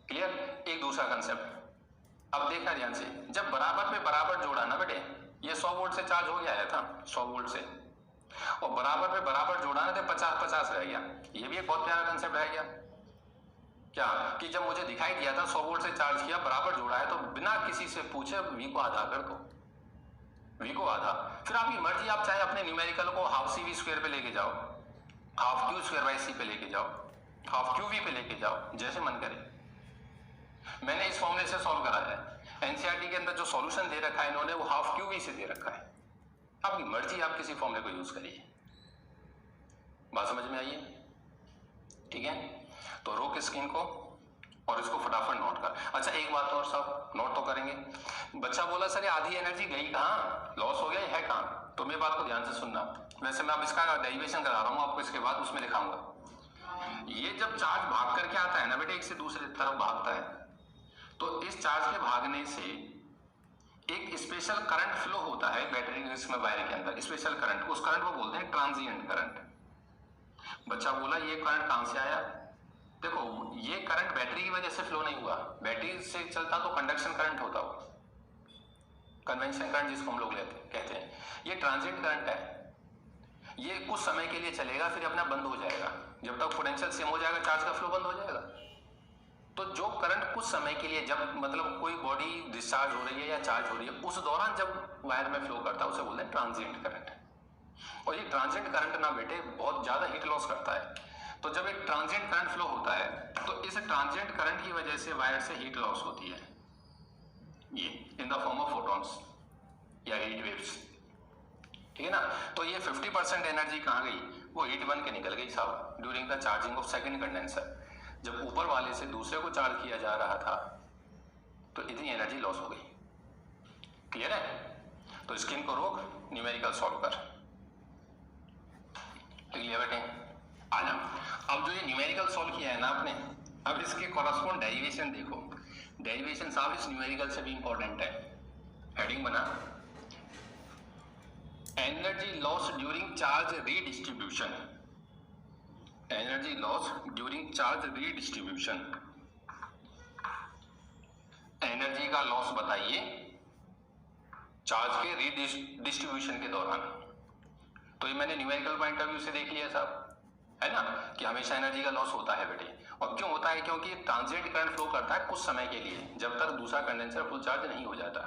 क्लियर। एक दूसरा कंसेप्ट अब देखना ध्यान से, जब बराबर पे बराबर जोड़ा ना बेटे, ये 100 वोल्ट से चार्ज हो गया है था 100 वोल्ट से, और बराबर पे बराबर जोड़ा ना तो 50-50 रह गया, ये भी एक बहुत प्यारा कंसेप्ट है क्या, कि जब मुझे दिखाई दिया था 100 वोल्ट से चार्ज किया बराबर जोड़ा है तो बिना किसी से पूछे V को आधा कर दो, V को आधा, फिर आपकी मर्जी, आप चाहे अपने न्यूमेरिकल को हाफ CV² पे लेके जाओ, हाफ Q²/C पे लेके जाओ, हाफ QV पे लेके जाओ, जैसे मन करे। मैंने इस फॉर्मूले से सॉल्व करा है, एनसीईआरटी के अंदर जो सॉल्यूशन दे रखा है इन्होंने वो हाफ QV से दे रखा है, आपकी मर्जी, आप किसी फॉर्मूले को यूज करिए, बात समझ में आई है, ठीक है। तो रोक स्क्रीन को और इसको फटाफट नोट कर। अच्छा एक बात और सब नोट तो करेंगे, बच्चा बोला सर आधी एनर्जी गई कहाँ, लॉस हो गया है कहाँ, तो मेरी बात को ध्यान से सुनना, वैसे मैं अब इसका डेरिवेशन करा रहा हूँ आपको, इसके बाद उसमें दिखाऊंगा। ये जब चार्ज भाग करके आता है ना बेटे, एक से दूसरे तरफ भागता है, तो इस चार्ज के भागने से एक स्पेशल करंट फ्लो होता है बैटरी में वायर के अंदर, स्पेशल करंट, उस करंट को बोलते हैं ट्रांजिएंट करंट। बच्चा बोला ये करंट कहां से आया, देखो ये करंट बैटरी की वजह से फ्लो नहीं हुआ, बैटरी से चलता तो कंडक्शन करंट होता हो, कन्वेंशन करंट जिसको हम लोग कहते हैं, ये ट्रांजिएंट करंट है, ये कुछ समय के लिए चलेगा फिर अपना बंद हो जाएगा, जब तक पोटेंशियल सेम हो जाएगा चार्ज का फ्लो बंद हो जाएगा। तो जो करंट कुछ समय के लिए, जब मतलब कोई बॉडी डिस्चार्ज हो रही है या चार्ज हो रही है, उस दौरान जब वायर में फ्लो करता है उसे बोलते हैं ट्रांजिएंट करंट। और ये ट्रांजिएंट करंट ना बेटे बहुत ज्यादा हीट लॉस करता है, तो जब एक ट्रांजिएंट करंट फ्लो होता है तो इस ट्रांजिएंट करंट की वजह से वायर से हीट लॉस होती है, ये in the form of photons या हीट वेव्स, ठीक है ना। तो ये 50% एनर्जी कहाँ गई, वो हीट बन के निकल गई साहब during the charging of second condenser, जब ऊपर वाले से दूसरे को चार्ज किया जा रहा था तो इतनी एनर्जी लॉस हो गई, क्लियर है। तो स्क्रीन को रोक, न्यूमेरिकल सॉल्व कर, क्लियर बेटे। आ जाओ, अब जो ये न्यूमेरिकल सॉल्व किया है ना आपने, अब इसके कॉरस्पॉन्ड डेरिवेशन देखो, डेरिवेशन साहब इस न्यूमेरिकल से भी इंपॉर्टेंट है। हेडिंग बना, energy loss during charge redistribution, energy loss during charge redistribution, energy का लॉस बताइए चार्ज के रीडिस्ट्रीब्यूशन के दौरान। तो ये मैंने न्यूमेरिकल पॉइंट ऑफ व्यू से देख लिया साहब, है ना, कि हमेशा एनर्जी का लॉस होता है बेटे। और क्यों होता है, क्योंकि ट्रांजिएंट करंट फ्लो करता है कुछ समय के लिए, जब तक दूसरा कंडेंसर फुल चार्ज नहीं हो जाता।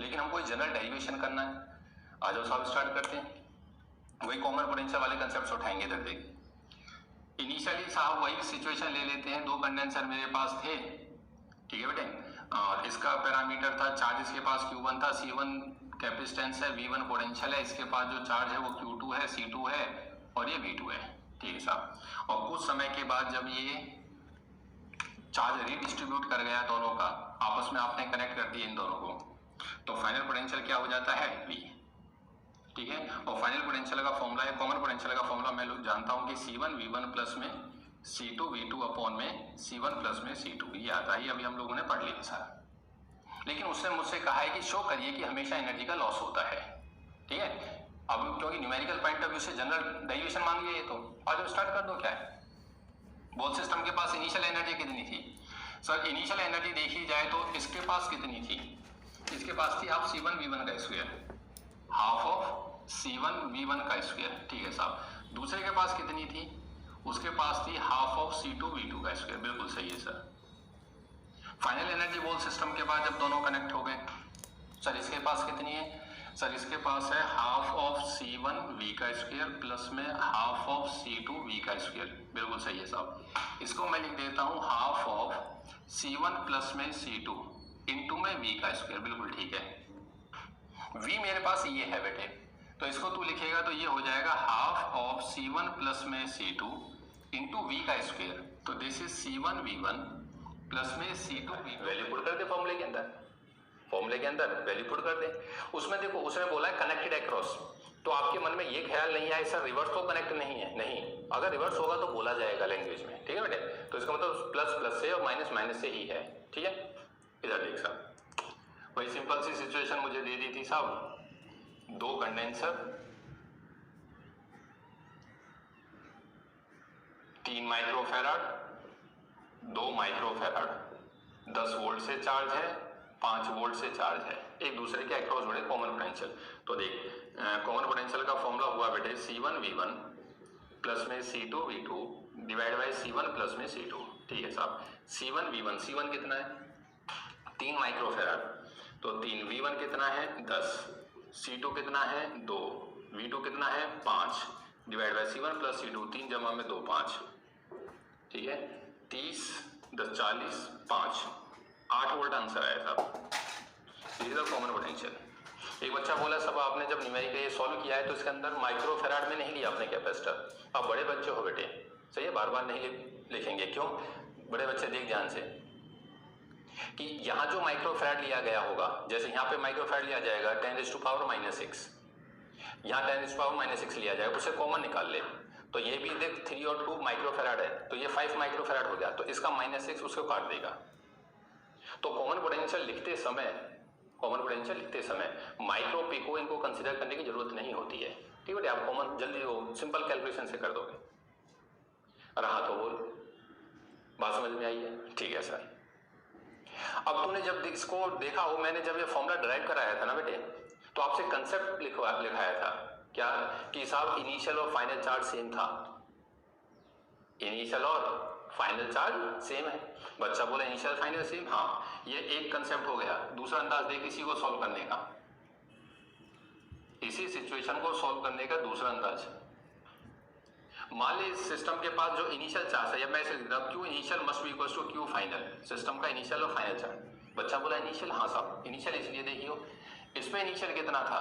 लेकिन हमको जनरल डेरिवेशन करना है, आ जाओ साहब स्टार्ट करते हैं, वही कॉमन पोटेंशियल वाले कंसेप्ट उठाएंगे। इधर देख, इनिशियली साहब वही सिचुएशन ले लेते हैं, 2 कंडेंसर मेरे पास थे, ठीक है बेटे, और इसका पैरामीटर था चार्ज, इसके पास Q1 था, C1 कैपेसिटेंस है, V1 पोटेंशियल है, इसके पास जो चार्ज है वो Q2 है, C2 है और ये V2 है, ठीक है साहब। और कुछ समय के बाद जब ये चार्ज रीडिस्ट्रीब्यूट कर गया दोनों का, आपस में आपने कनेक्ट कर दिया इन दोनों को, तो फाइनल पोटेंशियल क्या हो जाता है V, ठीक है। और फाइनल पोटेंशियल का फॉर्मूला है, कॉमन पोटेंशियल का फॉर्मूला मैं जानता हूं कि C1 V1 प्लस में C2 V2 अपॉन में C1 प्लस में C2, ये आता है, अभी हम लोगों ने पढ़ लिया सारा। लेकिन उसने मुझसे कहा है कि शो करिए कि हमेशा एनर्जी का लॉस होता है, ठीक है। अब क्योंकि न्यूमेरिकल पॉइंट ऑफ व्यू से जनरल डेरिवेशन मांग लिया, तो आज स्टार्ट कर दो। क्या है, बोल सिस्टम के पास इनिशियल एनर्जी कितनी थी सर, इनिशियल एनर्जी देखी जाए तो इसके पास कितनी थी, इसके पास थी हाफ C1 V1 का square, half of C1 V1 का स्क्वायर, ठीक है साहब। दूसरे के पास कितनी थी? उसके पास थी हाफ ऑफ C2V2 का स्क्वायर। बिल्कुल सही है सर। फाइनल एनर्जी बोल सिस्टम के बाद जब दोनों कनेक्ट हो गए, सर इसके पास कितनी है? सर इसके पास है हाफ ऑफ C1V का स्क्वायर प्लस में हाफ ऑफ C2V का स्क्वायर। बिल्कुल सही है साहब। इसको मैं लिख देता हूं हाफ ऑफ C1 प्लस में C2 इंटू में V का स्क्वायर। बिल्कुल ठीक है। V मेरे पास ये है बेटे, तो इसको तू लिखेगा तो ये हो जाएगा हाफ ऑफ C1 प्लस में C2 इंटू V का स्क्वायर। तो दिस इज C1V1 प्लस में C2V2। वैल्यू पुट कर दे फॉर्मूले के अंदर, फॉर्मूले के अंदर वैल्यू पुट कर दे। उसमें देखो उसने बोला है कनेक्टेड अक्रॉस, तो आपके मन में ये ख्याल नहीं आए सर रिवर्स तो कनेक्ट नहीं है। नहीं, अगर रिवर्स होगा तो बोला जाएगा लैंग्वेज में, ठीक है बेटे। तो इसका मतलब प्लस प्लस से और माइनस माइनस से ही है, ठीक है। इधर देख साहब, वही सिंपल सी सिचुएशन मुझे दे दी थी साहब, 2 कंडेंसर 3 माइक्रोफैराड 2 माइक्रोफैराड 10 वोल्ट से चार्ज है, 5 वोल्ट से चार्ज है, एक दूसरे के अक्रॉस जुड़े कॉमन पोटेंशियल। तो देख कॉमन पोटेंशियल का फॉर्मूला हुआ बेटे C1V1 प्लस में C2V2 divide by C1 plus में C2, ठीक है साहब। C1V1, C1 कितना है? 3 माइक्रोफैराड, तो 3 V1 कितना है? 10, C2 कितना है? 2, V2 कितना है? 5 divide by C1 plus C2, 3 जमा में 2 5, ठीक है। 30 10 40 5, 8 वोल्ट आंसर आया साहब। Is the common potential. एक बच्चा बोला सब आपने जब न्यूमेरिकल ये सॉल्व किया है तो इसके अंदर माइक्रोफैराड में नहीं लिया आपने कैपेसिटर। आप बड़े बच्चे हो बेटे, सही है, बार बार नहीं लिखेंगे। क्यों? बड़े बच्चे देख ध्यान से कि यहाँ जो माइक्रोफैराड लिया गया होगा, जैसे यहाँ पे माइक्रोफैराड लिया जाएगा 10⁻⁻⁶, यहाँ 10⁻⁻⁶ लिया जाएगा, उसे कॉमन निकाल ले। तो ये भी देख 3 और 2 माइक्रोफैराड है, तो ये 5 माइक्रोफैराड हो गया, तो इसका -6 उसको काट देगा। तो कॉमन पोटेंशियल लिखते समय माइक्रो पिको इनको कंसीडर करने की जरूरत नहीं होती है, ठीक है। आप कॉमन जल्दी वो सिंपल कैलकुलेशन से कर दोगे। रहा तो बोल, बात समझ में आई है? ठीक है सर। अब तूने जब इसको देखा हो, मैंने जब ये फॉर्मूला ड्राइव कराया था ना बेटे, तो आपसे कंसेप्ट लिखाया था क्या कि साहब इनिशियल और फाइनल चार्ज सेम था। इनिशियल और फाइनल चार्ज सेम है। बच्चा बोला इनिशियल फाइनल सेम, हाँ, ये एक कंसेप्ट हो गया। दूसरा अंदाज देख इसी को सॉल्व करने का, इसी सिचुएशन को सॉल्व करने का दूसरा अंदाज। मान ली सिस्टम के पास जो इनिशियल चार्ज है, या मैं इसे लिख रहा हूं Q initial must be equal to Q final, system का इनिशियल और फाइनल चार्ज। बच्चा बोला इनिशियल, हाँ साहब इनिशियल, इसलिए देखियो इसमें इनिशियल कितना था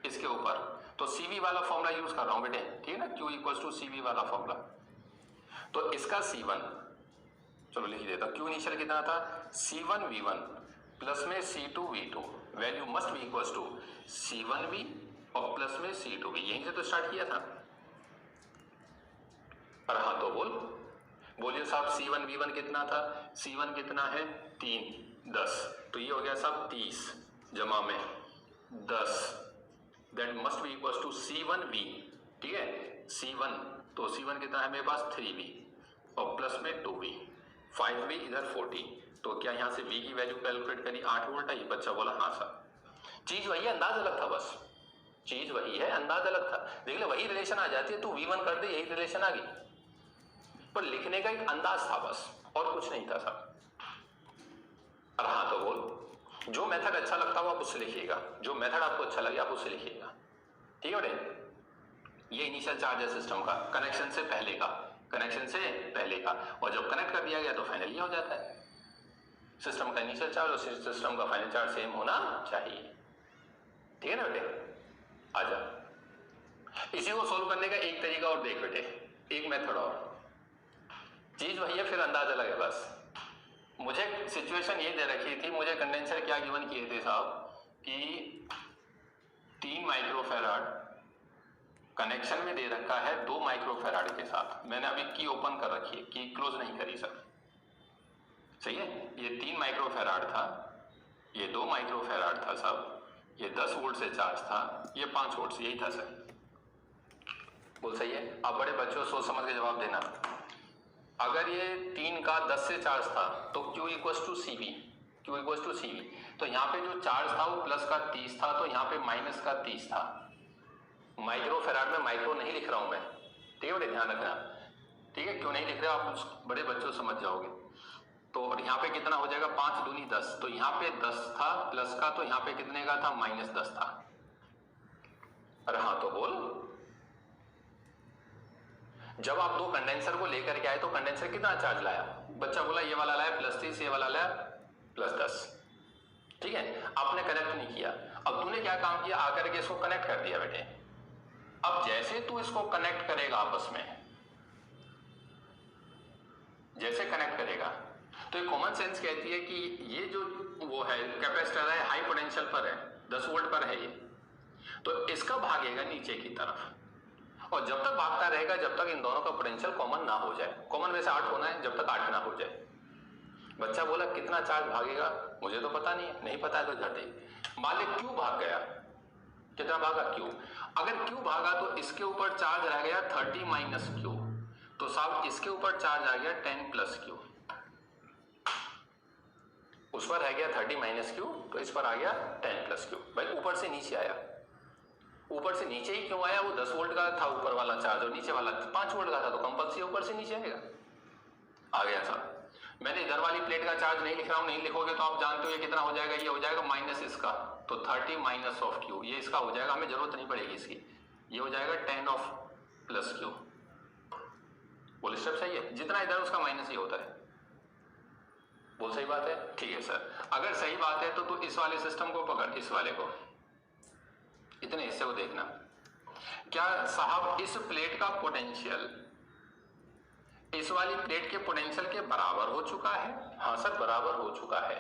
इसके ऊपर, तो CV वाला फॉर्मूला यूज कर रहा हूं बेटे, ठीक है ना, Q इक्वल टू CV वाला फॉर्मूला। तो इसका C1 चलो लिख देता, Q इनिशियल कितना था? C1V1 प्लस में C2V2, value must be equal to C1V और प्लस में C2V। यहीं से तो स्टार्ट किया था। और हाँ तो बोलिए साहब C1V1 कितना था? C1 कितना है? 3 10, तो ये हो गया साहब 30 जमा में 10, that must be equal to C1V, ठीक है। C1 तो C1 कितना है मेरे पास? 3V और प्लस में 2V, 5V इधर 40, तो क्या यहाँ से V की वैल्यू कैलकुलेट करी, 8 वोल्ट आई। बच्चा बोला हाँ सर। चीज वही है, अंदाज अलग था, बस चीज वही है, अंदाज अलग था। देख ले वही रिलेशन आ जाती है, तू V1 कर दे, यही रिलेशन आ गई, पर लिखने का एक अंदाज था बस, और कुछ नहीं था साहब। और हाँ तो बोल, जो मेथड अच्छा लगता हो आप उससे लिखिएगा, जो मेथड आपको अच्छा लगे आप उससे लिखिएगा, ठीक है बेटे। ये इनिशियल चार्ज है सिस्टम का, कनेक्शन से पहले का, और जब कनेक्ट कर दिया गया तो फाइनल ये हो जाता है। सिस्टम का इनिशियल चार्ज और सिस्टम का फाइनल चार्ज सेम होना चाहिए, ठीक है ना बेटे। आजा, इसी को सोल्व करने का एक तरीका और देख बेटे, एक मेथड और, चीज वही है फिर अंदाज अलग है बस। मुझे सिचुएशन ये दे रखी थी, मुझे कंडेंसर क्या गिवन किए थे साहब कि 3 माइक्रोफैराड कनेक्शन में दे रखा है 2 माइक्रोफैराड के साथ। मैंने अभी की ओपन कर रखी है, की क्लोज नहीं करी सर, सही है। ये 3 माइक्रोफैराड था, ये 2 माइक्रोफैराड था साहब, ये 10 वोल्ट से चार्ज था, ये 5 वोल्ट से, यही था सर। बोल सही है। अब बड़े बच्चों सोच समझ के जवाब देना। अगर ये 3 का 10 से चार्ज था तो Q इक्वल टू CV, तो यहाँ पे जो चार्ज था वो प्लस का 30 था, तो यहाँ पे माइनस का 30 था। माइक्रोफैराड में माइक्रो नहीं लिख रहा हूं मैं, ठीक है बेटे, ध्यान रखना। ठीक है, क्यों नहीं लिख रहे आप बड़े बच्चों समझ जाओगे। तो यहाँ पे कितना हो जाएगा, 5 दूनी 10, तो यहाँ पे 10 था प्लस का, तो यहाँ पे कितने का था, -10 था। अरे हाँ तो बोल। जब आप दो कंडेंसर को लेकर के आए तो कंडेंसर कितना चार्ज लाया, बच्चा बोला ये वाला लाया +30, ये वाला लाया +10। ठीक है, आपने कनेक्ट नहीं किया। अब तूने क्या काम किया, आकर के इसको कनेक्ट कर दिया बेटे। अब जैसे तू इसको कनेक्ट करेगा आपस में, जैसे कनेक्ट करेगा, तो ये कॉमन सेंस कहती है कि ये जो वो है कैपेसिटर है, हाई पोटेंशियल पर है, 10 वोल्ट पर है ये, तो इसका भागेगा नीचे की तरफ, और जब तक भागता रहेगा जब तक इन दोनों का पोटेंशियल कॉमन ना हो जाए। कॉमन वैसे 8 होना है, जब तक 8 ना हो जाए। बच्चा बोला कितना चार्ज भागेगा, मुझे तो पता नहीं है, नहीं पता है तो झटे मान ले क्यू भाग गया, कितना भागा क्यू। अगर क्यू भागा तो इसके ऊपर चार्ज रह गया 30 - क्यू, तो साहब इसके ऊपर चार्ज आ गया 10 + क्यू, उस पर रह गया 30 - क्यू, तो इस पर आ गया 10 + क्यू। भाई ऊपर से नीचे आया, ऊपर से नीचे ही क्यों आया, वो 10 वोल्ट का था ऊपर वाला चार्ज और नीचे वाला 5 वोल्ट का था, तो कंपल्सरी ऊपर से नीचे आएगा। आ गया साहब। मैंने इधर वाली प्लेट का चार्ज नहीं लिख रहा हूं, नहीं लिखोगे तो आप जानते हो ये कितना हो जाएगा, ये हो जाएगा माइनस इसका, तो 30 - क्यू, ये इसका हो जाएगा, हमें जरूरत नहीं पड़ेगी इसकी, ये हो जाएगा 10 + क्यू। बोल स्टेप सही है, जितना इधर उसका माइनस ही होता है। बोल सही बात है, ठीक है सर। अगर सही बात है तो तू इस वाले सिस्टम को पकड़, इस वाले को, इतने हिस्से को देखना। क्या साहब इस प्लेट का पोटेंशियल इस वाली प्लेट के पोटेंशियल के बराबर हो चुका है? हाँ सर बराबर हो चुका है,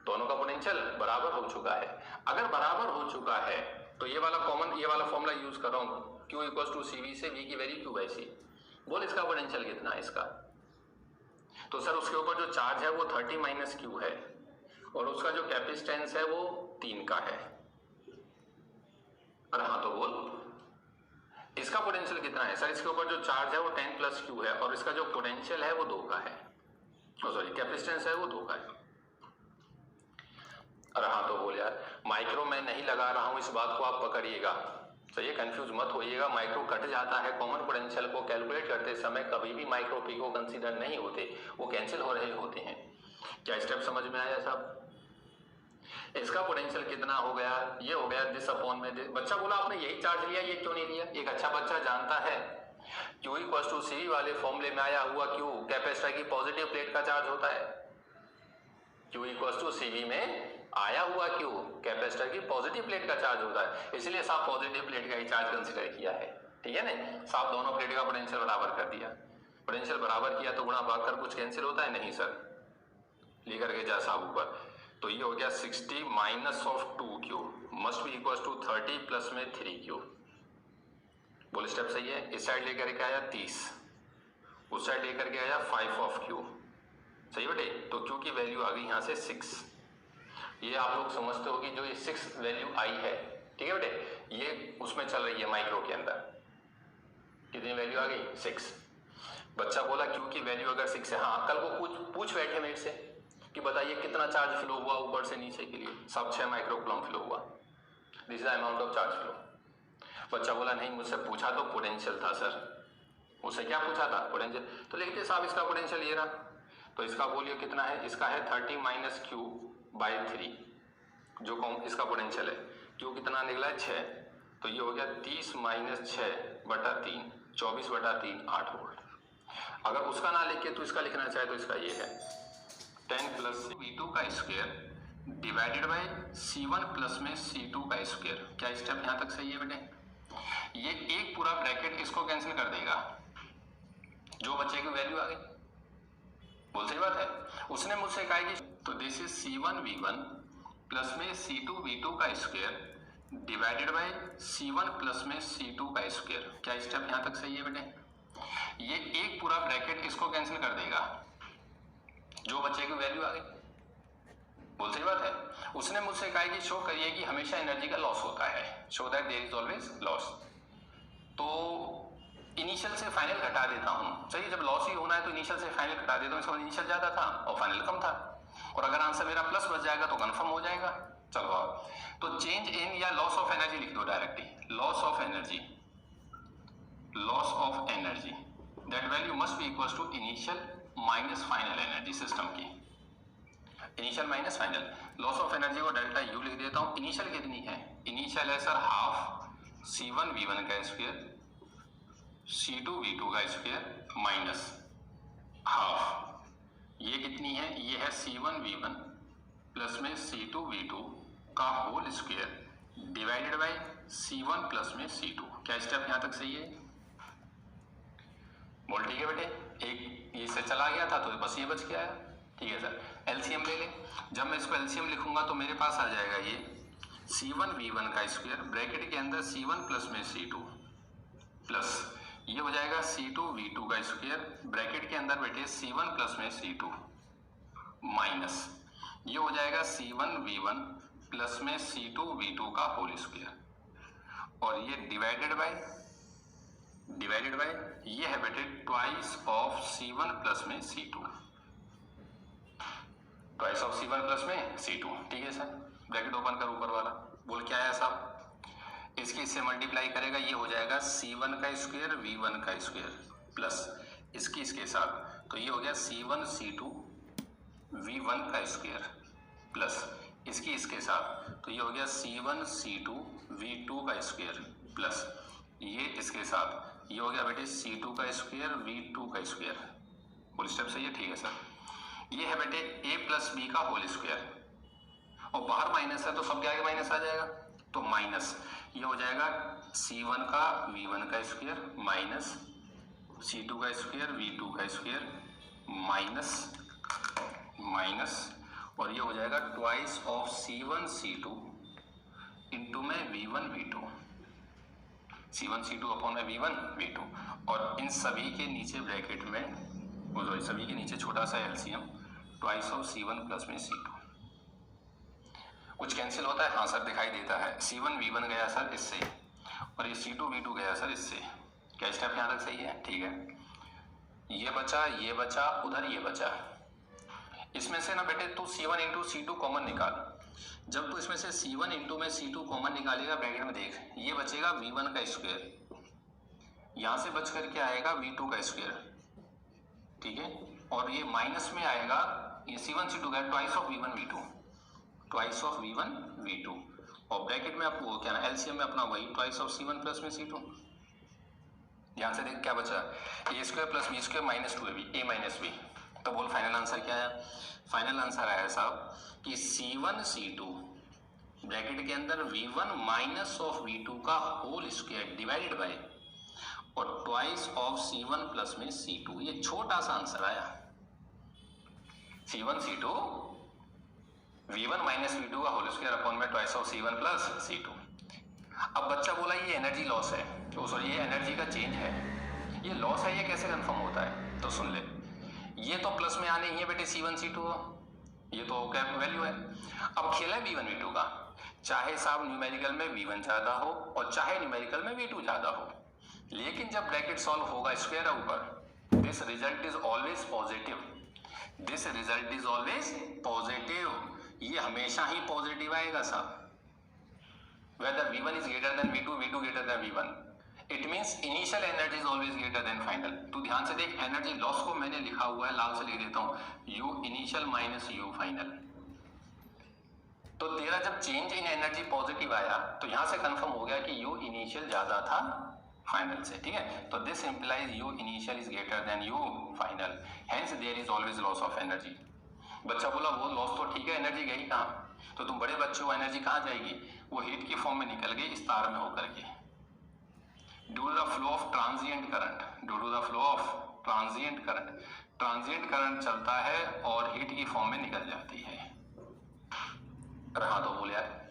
दोनों का पोटेंशियल बराबर हो चुका है। अगर बराबर हो चुका है तो ये वाला कॉमन, ये वाला फॉर्मूला यूज कर रहा हूं, Q = CV से V की वैल्यू Q/C। बोल इसका पोटेंशियल कितना है इसका, तो सर उसके ऊपर जो चार्ज है वो 30 - क्यू है, और उसका जो कैपेसिटेंस है वो 3 का है। अरे हाँ तो बोल इसका पोटेंशियल कितना है, सर इसके ऊपर जो चार्ज है वो 10 + क्यू है, और इसका जो पोटेंशियल है वो 2 का है, सॉरी कैपेसिटेंस है वो 2 का है। अरे हाँ तो बोल यार, माइक्रो में नहीं लगा रहा हूं, इस बात को आप पकड़िएगा, तो ये कंफ्यूज मत होइएगा। माइक्रो कट जाता है, कॉमन पोटेंशियल को कैलकुलेट करते समय कभी भी माइक्रो पिको कंसीडर नहीं होते, वो कैंसिल हो रहे होते हैं। क्या स्टेप समझ में आया साहब? इसका पोटेंशियल कितना हो गया, ये हो गया दिस अपॉन में दिस। बच्चा बोला आपने यही चार्ज लिया, ये क्यों नहीं लिया? एक अच्छा बच्चा जानता है Q = CV वाले फॉर्मूले में आया हुआ Q कैपेसिटर की पॉजिटिव प्लेट का चार्ज होता है। Q = CV में आया हुआ Q कैपेसिटर की पॉजिटिव प्लेट का चार्ज होता है, इसलिए साहब पॉजिटिव प्लेट का ही चार्ज कंसीडर किया है। ठीक है ना साहब, दोनों प्लेट का पोटेंशियल बराबर कर दिया। पोटेंशियल बराबर किया तो गुणा भाग कर कुछ कैंसिल होता है? नहीं सर, लेकर के जा साहब ऊपर, तो ये हो गया 60 - 2Q must be equal to 30 plus में 3Q। बोल स्टेप सही है। इस साइड लेकर के आया 30, उस साइड लेकर के आया 5 सही बेटे, तो Q की वैल्यू आ गई यहाँ से 6। ये आप लोग समझते हो कि जो ये 6 वैल्यू आई है, ठीक है बेटे, ये उसमें चल रही है माइक्रो के अंदर, कितनी वैल्यू आ गई 6। बच्चा बोला Q की वैल्यू अगर 6 है, हाँ कल को पूछ बैठे मेरे से कि बताइए कितना चार्ज फ्लो हुआ ऊपर से नीचे के लिए, सब 6 माइक्रोकूलम फ्लो हुआ, this is the amount of charge flow. बच्चा बोला नहीं मुझसे पूछा तो पोटेंशियल था सर, उससे क्या पूछा था? पोटेंशियल। तो लिखते साहब इसका पोटेंशियल ये रहा, तो इसका बोलिए कितना है, इसका है 30 - Q/3, जो इसका पोटेंशियल है। Q कितना निकला है 6, तो ये हो गया 30 - 6/3, 24/3 8 वोल्ट। अगर उसका ना लिख के तो इसका लिखना चाहे तो इसका ये है 10 + V2 का square divided by C1 plus में C2 का स्क्वायर। क्या स्टेप यहां तक सही है बेटे? ये एक पूरा ब्रैकेट इसको कैंसिल कर देगा, जो बच्चे की वैल्यू आ गई। बोल सही बात है। उसने मुझसे कहा कि तो दिस इज C1V1 प्लस में C2V2 का square divided by C1 plus में C2 का स्क्वायर। क्या स्टेप यहां तक सही है बेटे? ये एक पूरा ब्रैकेट इसको कैंसिल कर देगा, जो बच्चे की वैल्यू आ गई। बोल सही बात है। उसने मुझसे कहा कि शो करिए कि हमेशा एनर्जी का लॉस होता है, show that there is always loss. तो इनिशियल से फाइनल घटा देता हूं, सही, जब लॉस ही होना है तो इनिशियल से फाइनल घटा देता हूं। इसका इनिशियल ज्यादा था और फाइनल कम था, और अगर आंसर मेरा प्लस बच जाएगा तो कंफर्म हो जाएगा। चलो तो चेंज इन या लॉस ऑफ एनर्जी लिख दो directly, loss of energy, loss of energy, that value must be equal to initial minus final energy system की। Initial minus final, loss of energy को डेल्टा यू लिख देता हूं। इनिशियल कितनी है? इनिशियल है सर हाफ C1 V1 का स्क्वायर C2 V2 का स्क्वायर माइनस हाफ, ये कितनी है? ये है C1 V1 प्लस में C2 V2 का whole square divided by C1 plus में C2। क्या स्टेप यहां तक सही है? बोल ठीक है बेटे। एक इससे चला गया था तो बस ये बच गया है। ठीक है सर, एलसीएम ले ले। जब मैं इसको एलसीएम लिखूंगा तो मेरे पास आ जाएगा ये C1 V1 का स्क्वायर ब्रैकेट के अंदर C1 प्लस में C2 प्लस ये हो जाएगा C2 V2 का स्क्वायर ब्रैकेट के अंदर बेटे C1 प्लस में C2 माइनस ये हो जाएगा C1 V1 प्लस में C2 V2 का होल स्क्वायर और ये डिवाइडेड बाय ये है बेटे ट्वाइस ऑफ C1 प्लस में C2, twice of C1 plus में C2। ठीक है सर, ब्रैकेट ओपन कर ऊपर वाला, बोल क्या आया साहब? इसकी इससे मल्टीप्लाई करेगा, ये हो जाएगा C1 का स्क्वायर V1 का स्क्वायर प्लस इसकी इसके साथ, तो ये हो गया C1 C2 V1 का स्क्वायर प्लस इसकी इसके साथ, तो ये हो गया C1 C2 V2 का स्क्वायर प्लस ये इसके साथ, ये हो गया बेटे C2 का स्क्वायर V2 का स्क्वायर। फुल स्टेप सही है? ठीक है सर, ये है बेटे A प्लस बी का होल स्क्वायर और बाहर माइनस है तो सब के आगे माइनस आ जाएगा, तो माइनस ये हो जाएगा C1 का V1 का स्क्वायर माइनस C2 का स्क्वायर V2 का स्क्वायर माइनस और ये हो जाएगा twice of C1 C2 into में V1 V2, C1 C2 upon में V1 V2 और इन सभी के नीचे ब्रैकेट में सभी के नीचे छोटा सा LCM twice of C1 plus में C2। कुछ कैंसिल होता है? हाँ सर दिखाई देता है, C1 V1 गया सर इससे और ये C2 V2 गया सर इससे। क्या स्टेप यहाँ तक सही है? ठीक है, ये बचा उधर ये बचा। इसमें से ना बेटे तू C1 इंटू C2 कॉमन निकाल। जब तू इसमें से C1 इंटू में C2 कॉमन निकालेगा ब्रैकेट में देख, ये बचेगा V1 का स्क्वायर, यहां से बच करके आएगा V2 का स्क्वायर। ठीक है, और ये माइनस में आएगा ये C1 C2 का ट्वाइस ऑफ V1 V2 और ब्रैकेट में आपको क्या ना एलसीएम में अपना वही ट्वाइस ऑफ C1 प्लस में C2। ध्यान से देख क्या बचा, A square plus B square minus 2ab a minus B. तो बोल फाइनल आंसर क्या आया? फाइनल आंसर आया साहब कि C1 C2 ब्रैकेट के अंदर V1 माइनस ऑफ V2 का होल स्क्वायर डिवाइडेड बाय और ट्वाइस ऑफ C1 प्लस में C2। ये छोटा सा आंसर आया, C1 C2 V1 minus V2 का होल स्क्वायर अपॉन में twice of C1 plus C2। अब बच्चा बोला ये एनर्जी लॉस है, तो सॉरी ये एनर्जी का चेंज है, ये लॉस है, ये कैसे कंफर्म होता है? तो सुन ले, ये तो प्लस में आने ही है बेटे C1 C2, ये तो क्या वैल्यू है। अब खेल है V1 V2 का, चाहे साहब न्यूमेरिकल में V1 ज्यादा हो और चाहे न्यूमेरिकल में V2 ज्यादा हो, लेकिन जब ब्रैकेट सॉल्व होगा स्क्वायर ऊपर, this result is always positive, ये हमेशा ही पॉजिटिव आएगा साहब। whether V1 is greater than V2, V2 greater than V1, it means initial energy is always greater than final। तू ध्यान से देख, एनर्जी लॉस को मैंने लिखा हुआ है, लाल से लिख देता हूं, U initial minus U final. तो तेरा जब चेंज इन एनर्जी पॉजिटिव आया तो यहां से कंफर्म हो गया कि U इनिशियल ज्यादा था फाइनल से। ठीक है, तो this implies U initial is greater than U final, hence there is always loss of energy. बच्चा बोला वो लॉस तो ठीक है, एनर्जी गई कहाँ? तो तुम बड़े बच्चे हो, एनर्जी कहाँ जाएगी? वो हीट की फॉर्म में निकल गई इस तार में होकर के। Due to the flow of transient current, transient current चलता है और हीट की फॉर्म में निकल जाती है। रहा तो बोल यार,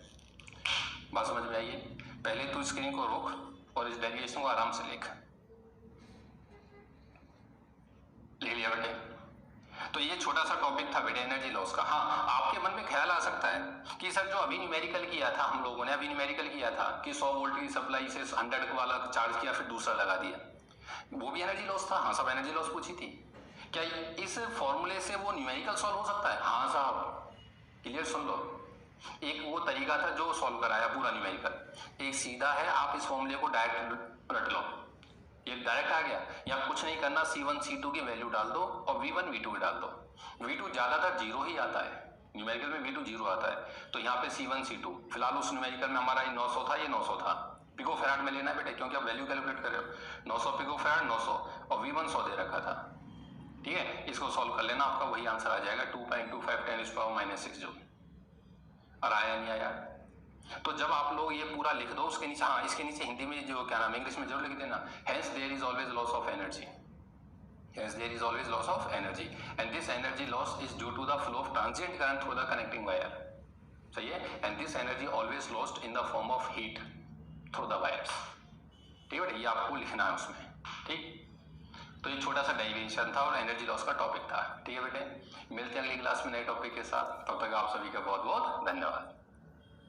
बात समझ में आई है? पहले तू स्क्रीन को रोक और इस डेरिवेशन को आराम से लिख लिया बेटे। तो ये छोटा सा टॉपिक था बेटे एनर्जी लॉस का। हाँ, आपके मन में ख्याल आ सकता है कि सर जो अभी न्यूमेरिकल किया था हम लोगों ने, अभी न्यूमेरिकल किया था कि 100 वोल्ट की सप्लाई से 100 वाला चार्ज किया फिर दूसरा लगा दिया, वो भी एनर्जी लॉस था? हाँ साहब, एनर्जी लॉस पूछी थी। क्या इस फॉर्मूले से वो न्यूमेरिकल सॉल्व हो सकता है? हाँ साहब, क्लियर सुन लो। एक वो तरीका था जो सॉल्व कराया पूरा न्यूमेरिकल, एक सीधा है, आप इस फॉर्मूले को डायरेक्ट रट लो, ये डायरेक्ट आ गया। यहाँ कुछ नहीं करना, C1 C2 की वैल्यू डाल दो और V1 V2 की डाल दो। V2 ज्यादातर 0 ही आता है, न्यूमेरिकल में V2 0 आता है, तो यहाँ पे C1 C2, फिलहाल उस न्यूमेरिकल में हमारा 900 था, ये 900 था। पिको फैराड में लेना है बेटे, क्योंकि आप वैल्यू कैलकुलेट कर रहे हो। 900 पिको फैराड 900 और V1 100 दे रखा था। ठीक है, इसको सॉल्व कर लेना, आपका वही आंसर आ जाएगा 2.25 10⁻⁻⁶ जूल। और आया नहीं आया? तो जब आप लोग ये पूरा लिख दो, उसके नीचे, हाँ इसके नीचे हिंदी में जो क्या नाम, इंग्लिश में जरूर लिख देना, hence there is always loss of energy, hence there is always loss of energy and this energy loss is due to the flow of transient current through the connecting wire. सही है, and this energy always lost in the form of heat through the wires. ठीक है, ये आपको लिखना है उसमें। ठीक, तो ये छोटा सा डेरिवेशन था और एनर्जी लॉस का टॉपिक था। ठीक है बेटे, मिलते हैं अगली क्लास में नए टॉपिक के साथ, तब तक आप सभी का बहुत बहुत धन्यवाद।